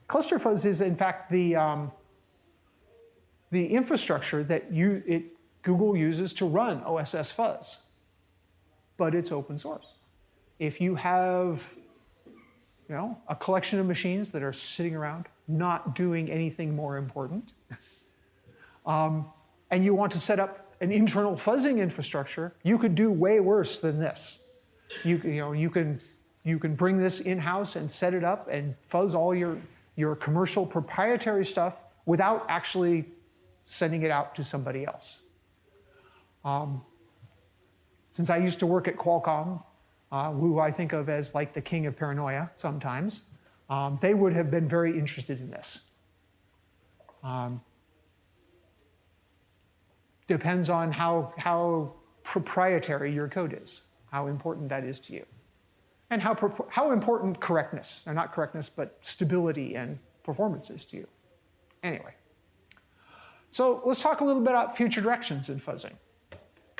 ClusterFuzz is in fact the infrastructure that Google uses to run OSS Fuzz, but it's open source. If you have, a collection of machines that are sitting around not doing anything more important, and you want to set up an internal fuzzing infrastructure, you could do way worse than this. You can bring this in-house and set it up and fuzz all your commercial proprietary stuff without actually sending it out to somebody else. Since I used to work at Qualcomm, who I think of as like the king of paranoia sometimes, they would have been very interested in this. Depends on how proprietary your code is, how important that is to you. And how important correctness, or not correctness, but stability and performance is to you. Anyway, so let's talk a little bit about future directions in fuzzing.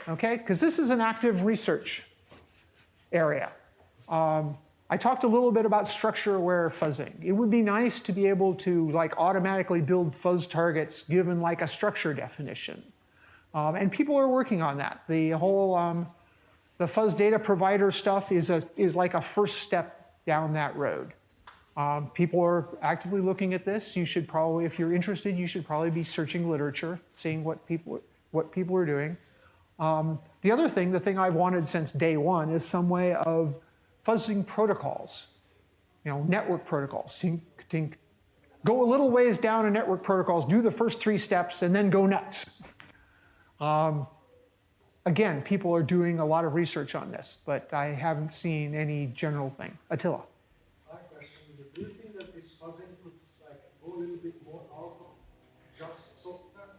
Okay, because this is an active research area. I talked a little bit about structure-aware fuzzing. It would be nice to be able to like automatically build fuzz targets given like a structure definition. And people are working on that. The whole the fuzz data provider stuff is like a first step down that road. People are actively looking at this. You should probably, if you're interested, you should probably be searching literature, seeing what people are doing. The other thing, the thing I've wanted since day one, is some way of fuzzing protocols, network protocols. Go a little ways down in network protocols, do the first 3 steps, and then go nuts. Again, people are doing a lot of research on this, but I haven't seen any general thing. Attila. My question is, do you think that this fuzzing could go a little bit more out of just software?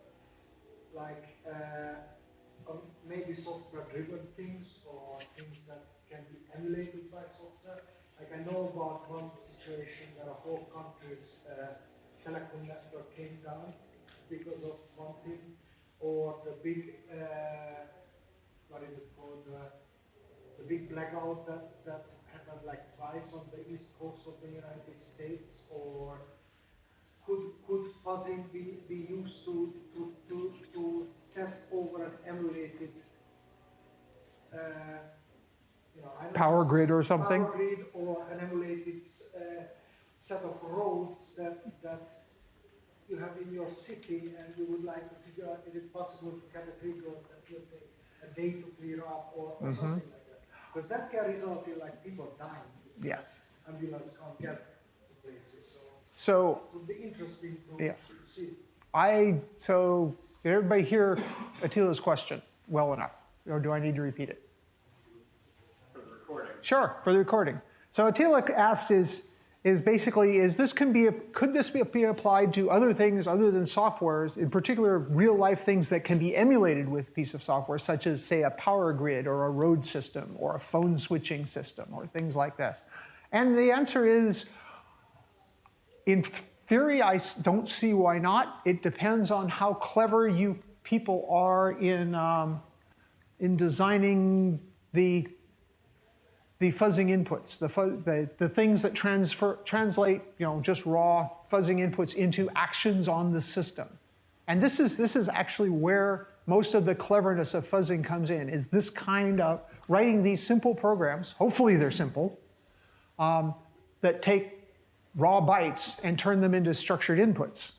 Maybe software-driven things or things that can be emulated by software? I know about one situation where a whole country's telecom network came down because of one thing, or the big the big blackout that happened like twice on the east coast of the United States, or could could fuzzing be used to test over an emulated I don't know, Power grid or something? Power grid or an emulated set of roads that you have in your city, and you would like to figure out, is it possible to get a grid road that will take a day to clear up or something like that? Because that can result in like people dying. Yes. Ambulance can't get to places. So it would be interesting to yes. see. So did everybody hear Attila's question well enough? Or do I need to repeat it? For the recording. Sure, for the recording. So Attila asked is basically, could this be applied to other things other than software, in particular real life things that can be emulated with a piece of software, such as say a power grid or a road system or a phone switching system or things like this? And the answer is, in theory, I don't see why not. It depends on how clever you people are in designing the fuzzing inputs, the things that translate, just raw fuzzing inputs into actions on the system. And this is actually where most of the cleverness of fuzzing comes in, is this kind of writing these simple programs, hopefully they're simple, that take raw bytes and turn them into structured inputs.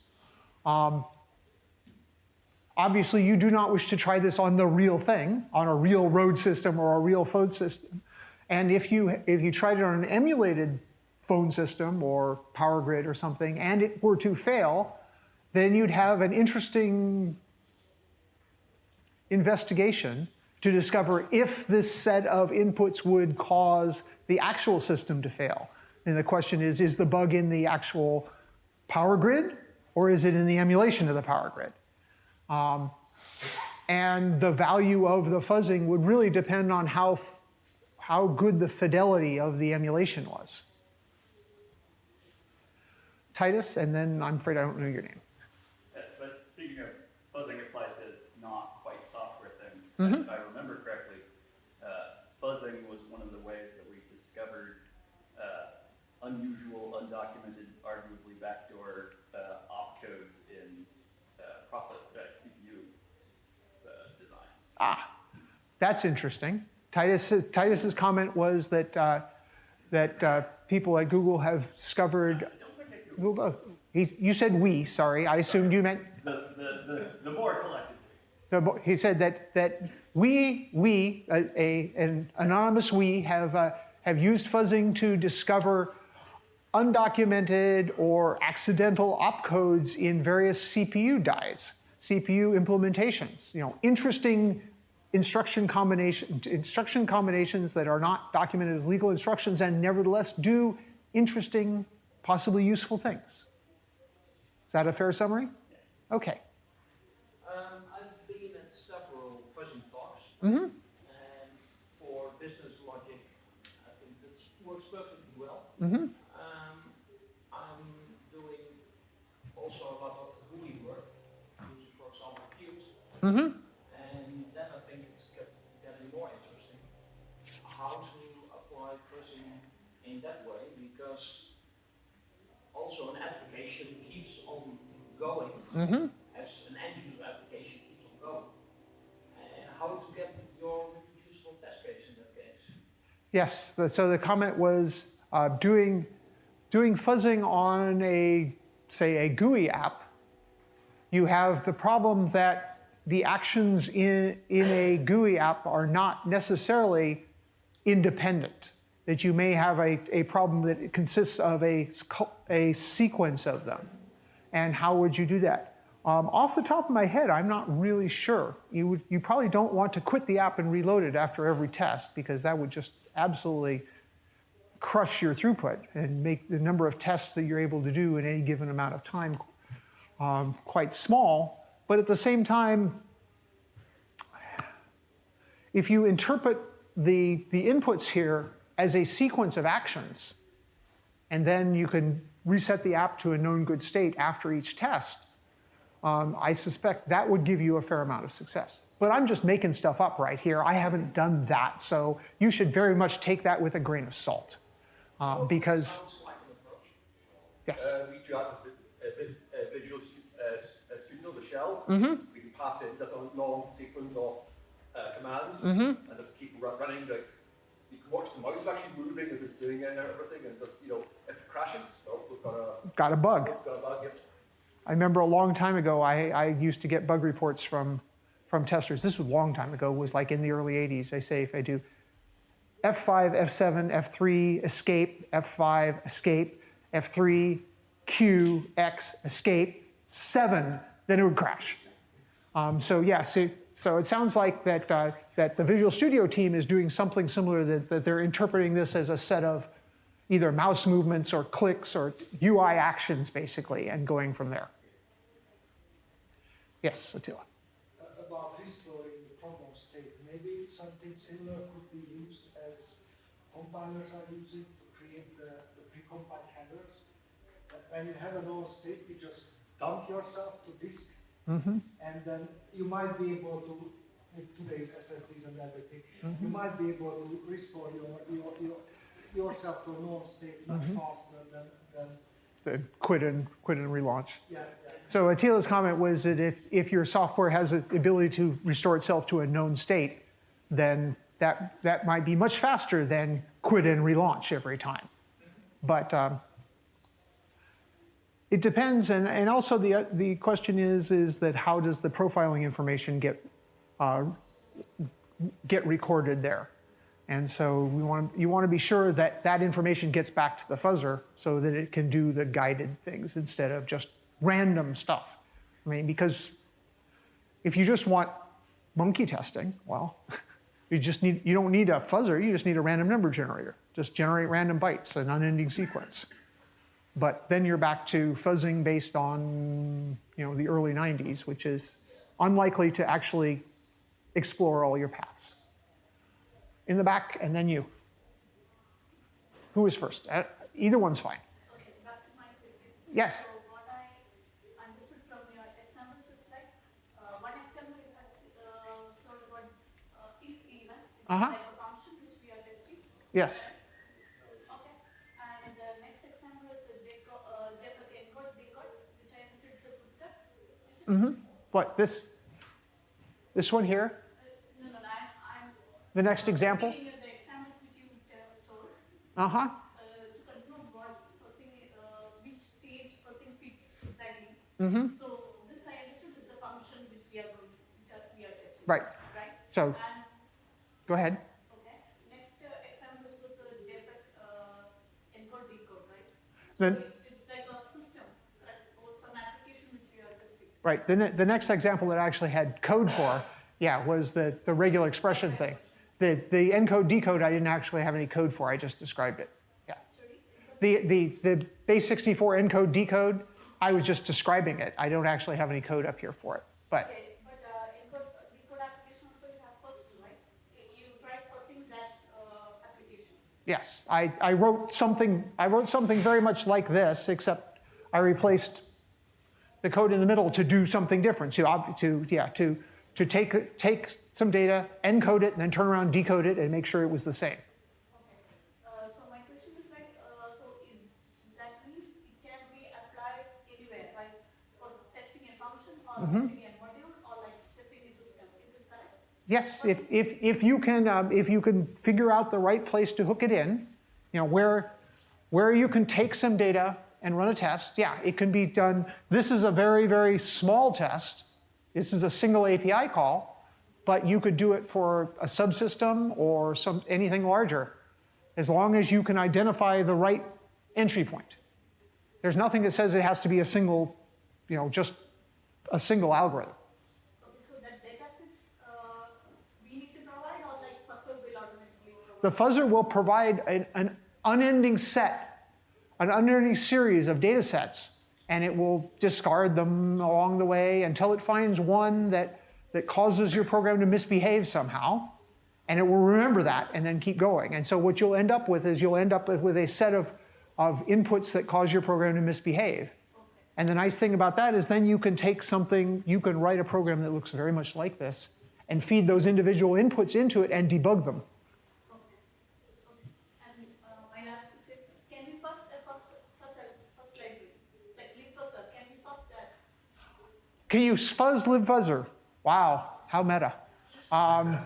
Obviously, you do not wish to try this on the real thing, on a real road system or a real phone system. And if you tried it on an emulated phone system or power grid or something, and it were to fail, then you'd have an interesting investigation to discover if this set of inputs would cause the actual system to fail. And the question is the bug in the actual power grid, or is it in the emulation of the power grid? And the value of the fuzzing would really depend on how good the fidelity of the emulation was. Titus, and then I'm afraid I don't know your name. But speaking of fuzzing applied to not quite software things, if I remember correctly, fuzzing was one of the ways that we discovered unusual, undocumented, arguably backdoor opcodes in CPU design. That's interesting. Titus's comment was that people at Google have discovered. You said we. Sorry, I assumed you meant the board collectively. He said that an anonymous we have used fuzzing to discover undocumented or accidental opcodes in various CPU dies, CPU implementations. Interesting instruction combinations that are not documented as legal instructions and nevertheless do interesting, possibly useful things. Is that a fair summary? Okay. I've been at several fuzzing talks, Mm-hmm. and for business logic, I think this works perfectly well. Mm-hmm. I'm doing also a lot of GUI work, using, for example, Qt. Mm-hmm. And then I think it's getting more interesting how to apply fuzzing in that way, because also an application keeps on going, Mm-hmm. as an end-user application keeps on going. And how to get your reproducible test case in that case. Yes, so the comment was doing fuzzing on say a GUI app, you have the problem that the actions in a GUI app are not necessarily independent, that you may have a problem that consists of a sequence of them. And how would you do that? Off the top of my head, I'm not really sure. You probably don't want to quit the app and reload it after every test, because that would just absolutely crush your throughput and make the number of tests that you're able to do in any given amount of time quite small. But at the same time, if you interpret the inputs here as a sequence of actions, and then you can reset the app to a known good state after each test, I suspect that would give you a fair amount of success. But I'm just making stuff up right here. I haven't done that, so you should very much take that with a grain of salt. Because, Sounds like an approach. yes. We tried Studio, the shell. We can pass it just a long sequence of commands and just keep running. Like, you can watch the mouse actually moving as it's doing it and everything, and just, if it crashes, we've Got a bug. got a bug. Yep. I remember a long time ago, I used to get bug reports from testers. This was a long time ago. It was like in the early 80s. They say if I do F5, F7, F3, escape, F5, escape, F3, Q, X, escape, 7, then it would crash. So it sounds like that the Visual Studio team is doing something similar, that they're interpreting this as a set of either mouse movements or clicks or UI actions, basically, and going from there. Yes, Attila. About restoring the program state, maybe something similar could be used as compilers are using to create the precompiled headers. When you have a known state, you just dump yourself to disk, and then you might be able to, with today's SSDs and everything, you might be able to restore yourself to a known state much faster than The quit and relaunch. yeah. So Attila's comment was that if your software has the ability to restore itself to a known state, then that might be much faster than quit and relaunch every time. But it depends, and also the question is that how does the profiling information get recorded there? And so you want to be sure that that information gets back to the fuzzer so that it can do the guided things instead of just random stuff. I mean, because if you just want monkey testing, well, you don't need a fuzzer, you just need a random number generator. Just generate random bytes, an unending sequence. But then you're back to fuzzing based on the early 90s, which is unlikely to actually explore all your paths. In the back, and then you. Who is first? Either one's fine. Okay, back to my question. Yes. So what I understood from your examples is like, one example you have told about is even, it's like a function which we are testing. Yes. Okay, and the next example is a encode decode, which I understood is a system. What, this one here? No, I'm The next example? giving you the examples which you told. Uh-huh. To conclude what which stage person fits exactly. So this I understood is the function which we are testing. Right. Right. So, And go ahead. okay, next example was a JPEG encode decode, right? Then, It's like a system, right? Or some application which we are testing. right, the next example that I actually had code for, was the regular expression thing. The encode decode I didn't actually have any code for, I just described it. Yeah. Sorry. The base 64 encode decode, I was just describing it. I don't actually have any code up here for it. But Okay, but encode decode application also you have first, right? You tried parsing that application. yes, I wrote something very much like this, except I replaced the code in the middle to do something different, to take some data, encode it, and then turn around, decode it, and make sure it was the same. Okay. So my question is like, that means it can be applied anywhere, right? For testing a function or testing a module or like testing a system. Is it correct? Yes, if you can figure out the right place to hook it in, where you can take some data and run a test, it can be done. This is a very, very small test. This is a single API call, but you could do it for a subsystem or anything larger, as long as you can identify the right entry point. There's nothing that says it has to be a single, just a single algorithm. Okay, so that data sets we need to provide or like fuzzer will automatically provide? The fuzzer will provide an unending series of data sets, and it will discard them along the way until it finds one that causes your program to misbehave somehow, and it will remember that and then keep going. And so what you'll end up with is a set of inputs that cause your program to misbehave. And the nice thing about that is then you can write a program that looks very much like this and feed those individual inputs into it and debug them. And my last question, can we first library, like Lib Buzzer, can we first that Can you fuzz Lib Buzzer? Wow, how meta. I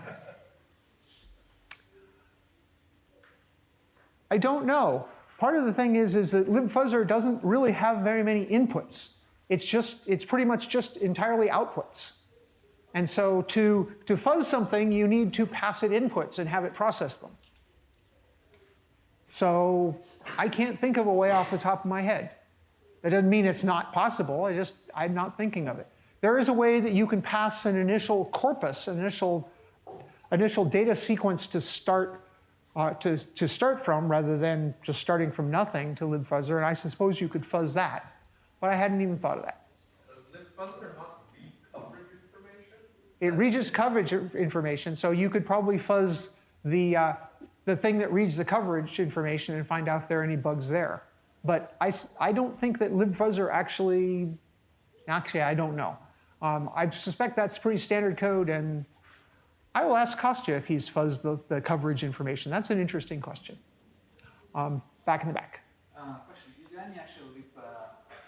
don't know. Part of the thing is that Lib Buzzer doesn't really have very many inputs. It's pretty much just entirely outputs. And so to fuzz something, you need to pass it inputs and have it process them. So I can't think of a way off the top of my head. That doesn't mean it's not possible, I'm not thinking of it. There is a way that you can pass an initial corpus, an initial data sequence to start from, rather than just starting from nothing to Lib Buzzer, and I suppose you could fuzz that, but I hadn't even thought of that. Does Lib Buzzer not read coverage information? It reads coverage information, so you could probably fuzz the thing that reads the coverage information and find out if there are any bugs there. But I don't think that Lib Buzzer actually, I don't know. I suspect that's pretty standard code, and I will ask Kostya if he's fuzzed the coverage information. That's an interesting question. Back in the back. Question, is there any actual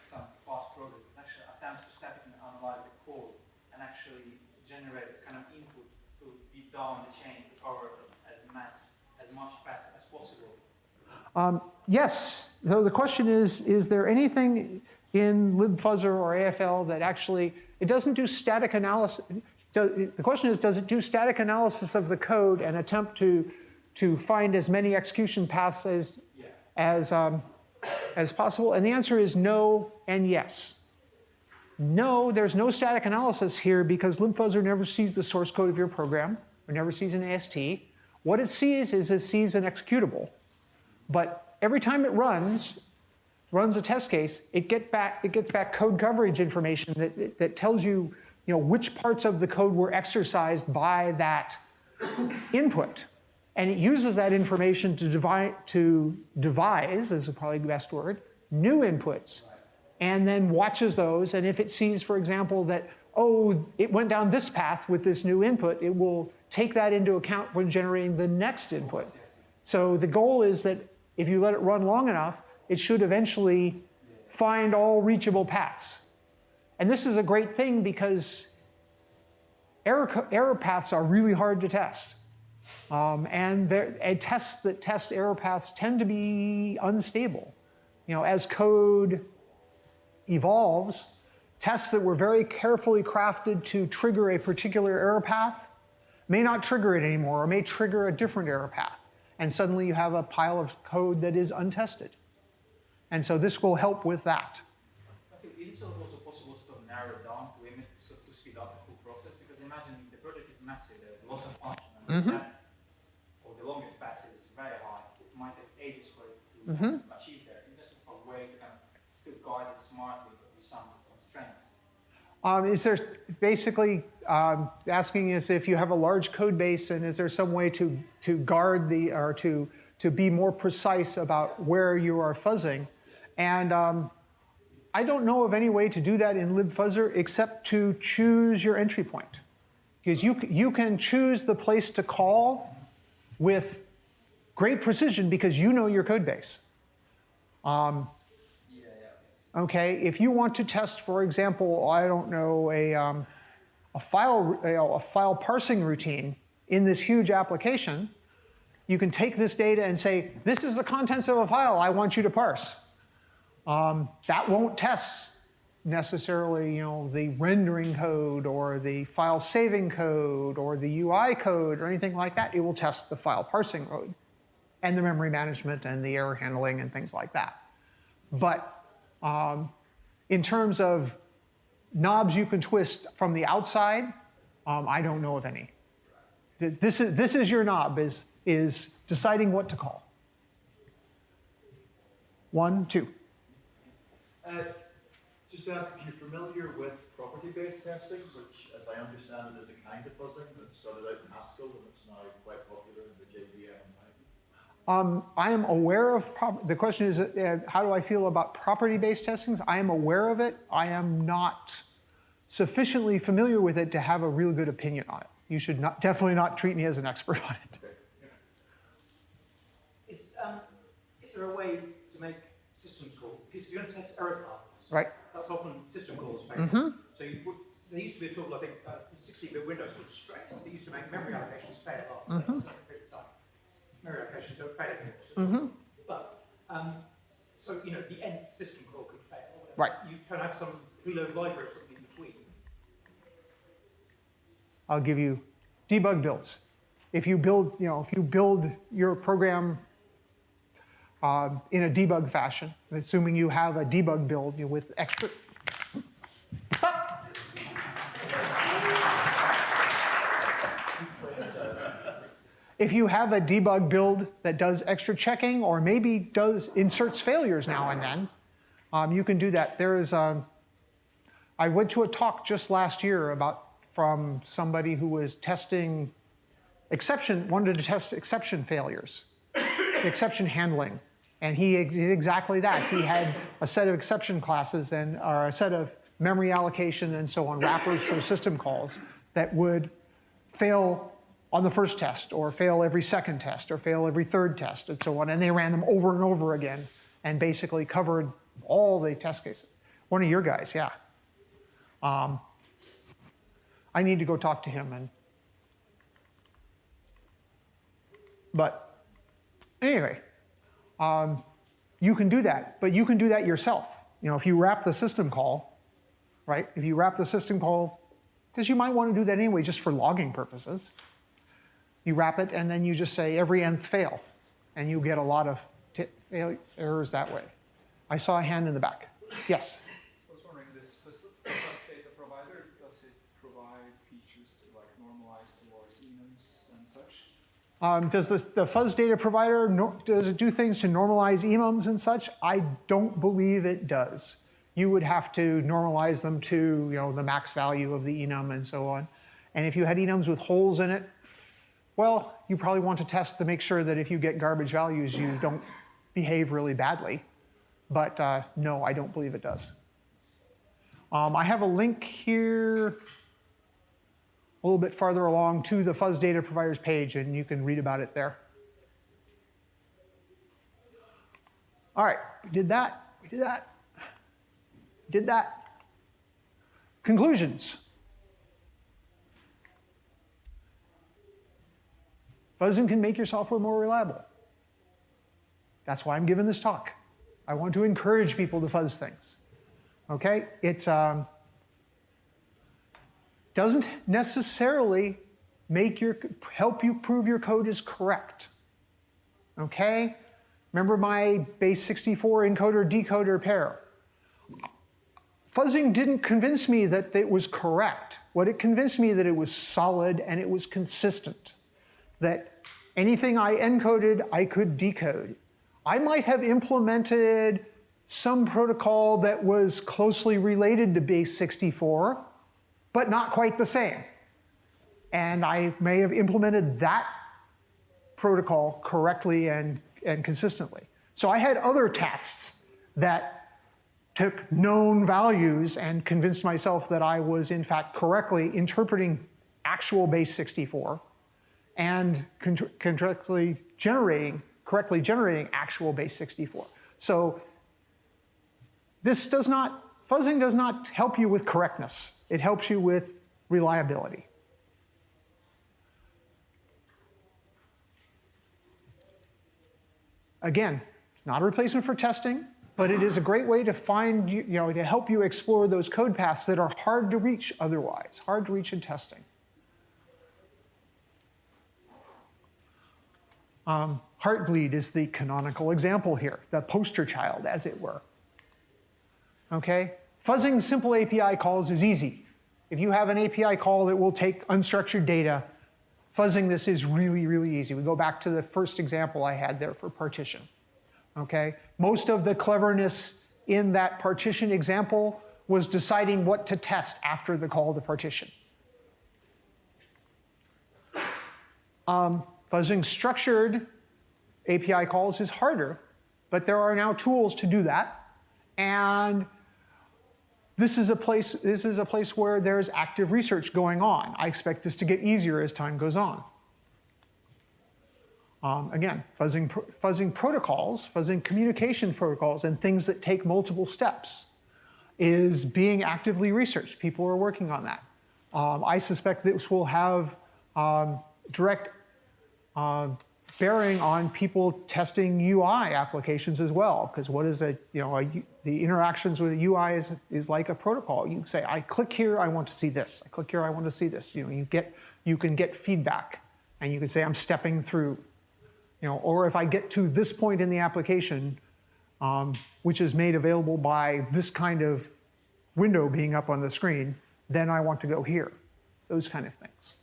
some fast project that actually attempts to statically analyze the code and actually generate this kind of input to be down the chain to cover as much as possible? Yes, so the question is there anything in Lib Buzzer or AFL that actually, it doesn't do static analysis. The question is, does it do static analysis of the code and attempt to find as many execution paths as possible? And the answer is no and yes. No, there's no static analysis here because Lib Buzzer never sees the source code of your program, or never sees an AST. What it sees is it sees an executable. But every time it runs a test case, it gets back code coverage information that tells you, which parts of the code were exercised by that input. And it uses that information to devise, is probably the best word, new inputs, and then watches those. And if it sees, for example, that, it went down this path with this new input, it will take that into account when generating the next input. So the goal is that if you let it run long enough, it should eventually find all reachable paths. And this is a great thing because error paths are really hard to test. And tests that test error paths tend to be unstable. As code evolves, tests that were very carefully crafted to trigger a particular error path may not trigger it anymore, or may trigger a different error path. And suddenly you have a pile of code that is untested. And so this will help with that. Is it also possible to narrow it down to speed up the full process? Because imagine the project is massive, there's lots of functions, and the longest path is very high. It might take ages for it to achieve that. Is there a way to kind of still guide it smartly with some constraints? Is there basically asking is if you have a large code base, and is there some way to guard or to be more precise about where you are fuzzing? And I don't know of any way to do that in Lib Buzzer except to choose your entry point. Because you can choose the place to call with great precision because you know your code base. Okay, if you want to test, for example, I don't know, a file parsing routine in this huge application, you can take this data and say, this is the contents of a file I want you to parse. That won't test necessarily, the rendering code or the file saving code or the UI code or anything like that. It will test the file parsing code and the memory management and the error handling and things like that. But in terms of knobs you can twist from the outside, I don't know of any. This is your knob, is deciding what to call. 1, 2. Just to ask if you're familiar with property-based testing, which, as I understand it, is a kind of fuzzing that started out in Haskell and it's now quite popular in the JVM and Python. I am aware of, the question is, how do I feel about property-based testings? I am aware of it. I am not sufficiently familiar with it to have a real good opinion on it. You should definitely not treat me as an expert on it. Is there a way to make systems call? Because if you're going to test error paths, right? That's often system calls. Mm-hmm. So you put there used to be a tool, I think, 16-bit Windows called Stress. That used to make memory allocations fail after a certain period of time. Memory allocations don't fail anymore. But, so, you know, the end system call could fail. Or whatever. Right. You can have some preload library or something in between. I'll give you debug builds. If you build, if you build your program in a debug fashion, assuming you have a debug build with extra. If you have a debug build that does extra checking or maybe inserts failures now and then, you can do that. There is, I went to a talk just last year from somebody who was testing wanted to test exception failures, exception handling. And he did exactly that. He had a set of exception classes or a set of memory allocation and so on, wrappers for system calls that would fail on the first test, or fail every second test, or fail every third test, and so on. And they ran them over and over again and basically covered all the test cases. One of your guys, yeah. I need to go talk to him. But anyway, you can do that, but you can do that yourself. If you wrap the system call, right? If you wrap the system call, because you might want to do that anyway just for logging purposes. You wrap it, and then you just say every nth fail, and you get a lot of errors that way. I saw a hand in the back. Yes? I was wondering, this Fuzz data provider, does it provide features to normalize towards enums and such? Does the Fuzz data provider, does it do things to normalize enums and such? I don't believe it does. You would have to normalize them to the max value of the enum and so on. And if you had enums with holes in it, well, you probably want to test to make sure that if you get garbage values, you don't behave really badly. But no, I don't believe it does. I have a link here a little bit farther along to the Fuzz data provider's page, and you can read about it there. All right, we did that, we did that, we did that. Conclusions. Fuzzing can make your software more reliable. That's why I'm giving this talk. I want to encourage people to fuzz things. Okay? It doesn't necessarily help you prove your code is correct. Okay? Remember my base 64 encoder decoder pair? Fuzzing didn't convince me that it was correct. What it convinced me that it was solid and it was consistent. That anything I encoded, I could decode. I might have implemented some protocol that was closely related to base 64, but not quite the same. And I may have implemented that protocol correctly and consistently. So I had other tests that took known values and convinced myself that I was in fact correctly interpreting actual base 64 and correctly generating actual base 64. So fuzzing does not help you with correctness. It helps you with reliability. Again, it's not a replacement for testing, but it is a great way to find, to help you explore those code paths that are hard to reach otherwise, hard to reach in testing. Heartbleed is the canonical example here, the poster child, as it were. Okay? Fuzzing simple API calls is easy. If you have an API call that will take unstructured data, fuzzing this is really, really easy. We go back to the first example I had there for partition. Okay? Most of the cleverness in that partition example was deciding what to test after the call to partition. Fuzzing structured API calls is harder, but there are now tools to do that. And this is a place where there's active research going on. I expect this to get easier as time goes on. Again, fuzzing protocols, fuzzing communication protocols, and things that take multiple steps is being actively researched. People are working on that. I suspect this will have direct bearing on people testing UI applications as well, because what is the interactions with a UI is like a protocol. You say, I click here, I want to see this. I click here, I want to see this. You can get feedback, and you can say, I'm stepping through. Or if I get to this point in the application, which is made available by this kind of window being up on the screen, then I want to go here. Those kind of things.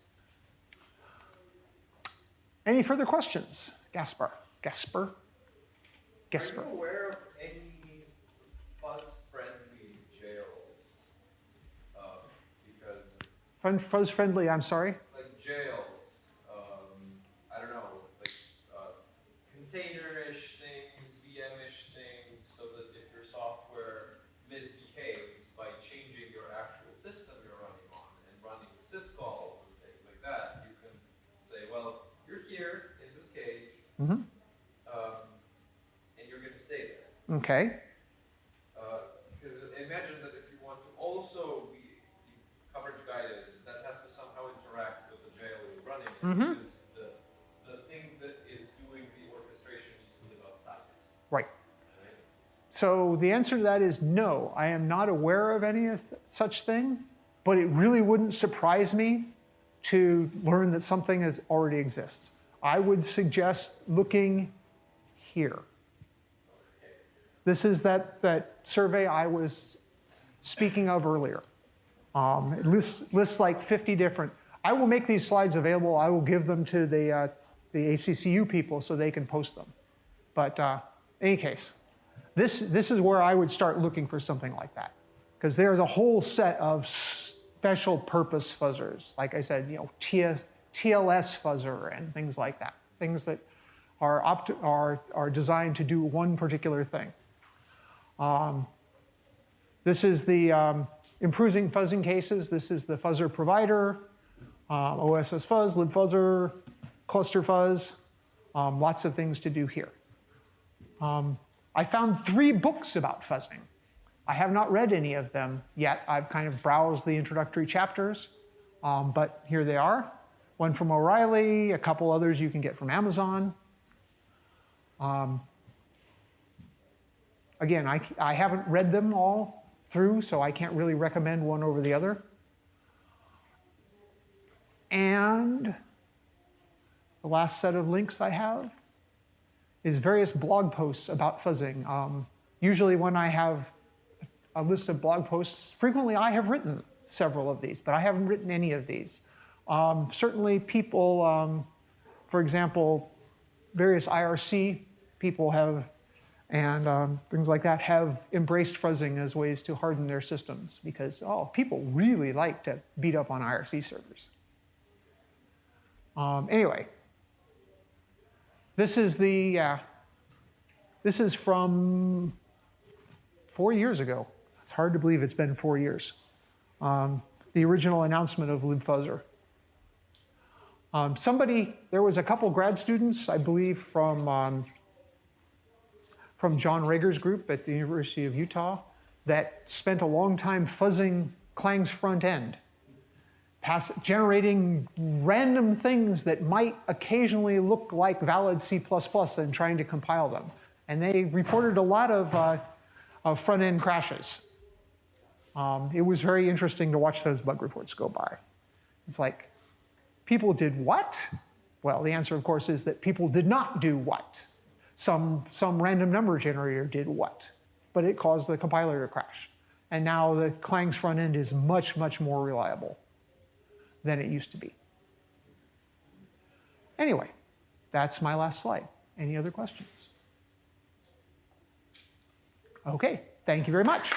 Any further questions? Gaspar. Are you aware of any fuzz-friendly jails? Because Fuzz-friendly, I'm sorry? like jails, I don't know, like container-ish things, VM-ish things, so that if your software misbehaves by changing your actual system you're running on and running syscalls and things like that, you can say, well, you're here in this cage, and you're going to stay there. Okay. Because imagine that if you want to also be coverage guided, that has to somehow interact with the jail you're running in, because the thing that is doing the orchestration needs to live outside it. Right. So the answer to that is no. I am not aware of any such thing, but it really wouldn't surprise me to learn that something already exists. I would suggest looking here. This is that survey I was speaking of earlier. It lists like 50 different. I will make these slides available. I will give them to the ACCU people so they can post them. But in any case, this is where I would start looking for something like that, because there's a whole set of special purpose fuzzers, like I said, TLS fuzzer and things like that, things that are designed to do one particular thing. This is the improving fuzzing cases. This is the fuzzer provider, OSS Fuzz, Lib Buzzer, cluster fuzz, lots of things to do here. I found 3 books about fuzzing. I have not read any of them yet. I've kind of browsed the introductory chapters, but here they are. One from O'Reilly, a couple others you can get from Amazon. Again, I haven't read them all through, so I can't really recommend one over the other. And the last set of links I have is various blog posts about fuzzing. Usually when I have a list of blog posts, frequently I have written several of these, but I haven't written any of these. Certainly people, for example, various IRC people have, and things like that, have embraced fuzzing as ways to harden their systems, because people really like to beat up on IRC servers. Anyway, this is from 4 years ago. It's hard to believe it's been 4 years. The original announcement of Lib Buzzer. There was a couple grad students, I believe, from John Rager's group at the University of Utah that spent a long time fuzzing Clang's front end, generating random things that might occasionally look like valid C++ and trying to compile them. And they reported a lot of front-end crashes. It was very interesting to watch those bug reports go by. It's like, people did what? Well, the answer, of course, is that people did not do what. Some random number generator did what, but it caused the compiler to crash. And now the Clang's front end is much, much more reliable than it used to be. Anyway, that's my last slide. Any other questions? Okay, thank you very much.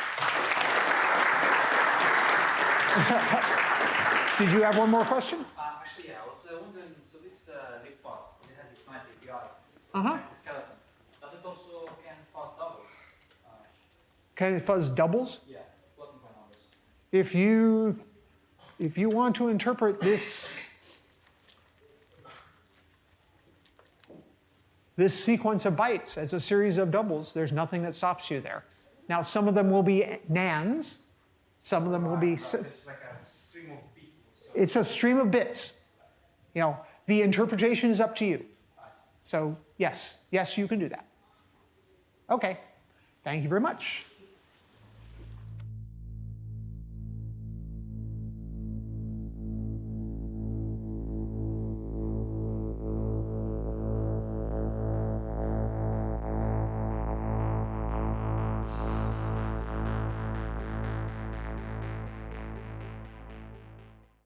Did you have one more question? Actually, yeah, I was wondering, so this Lib Buzz, it had this nice API, this skeleton. Does it also can fuzz doubles? Can it fuzz doubles? Yeah, floating point numbers. If you want to interpret this sequence of bytes as a series of doubles, there's nothing that stops you there. Now, some of them will be nans, some of them will be... It's like a string of bits It's a stream of bits. You know, the interpretation is up to you. So yes, you can do that. Okay, thank you very much.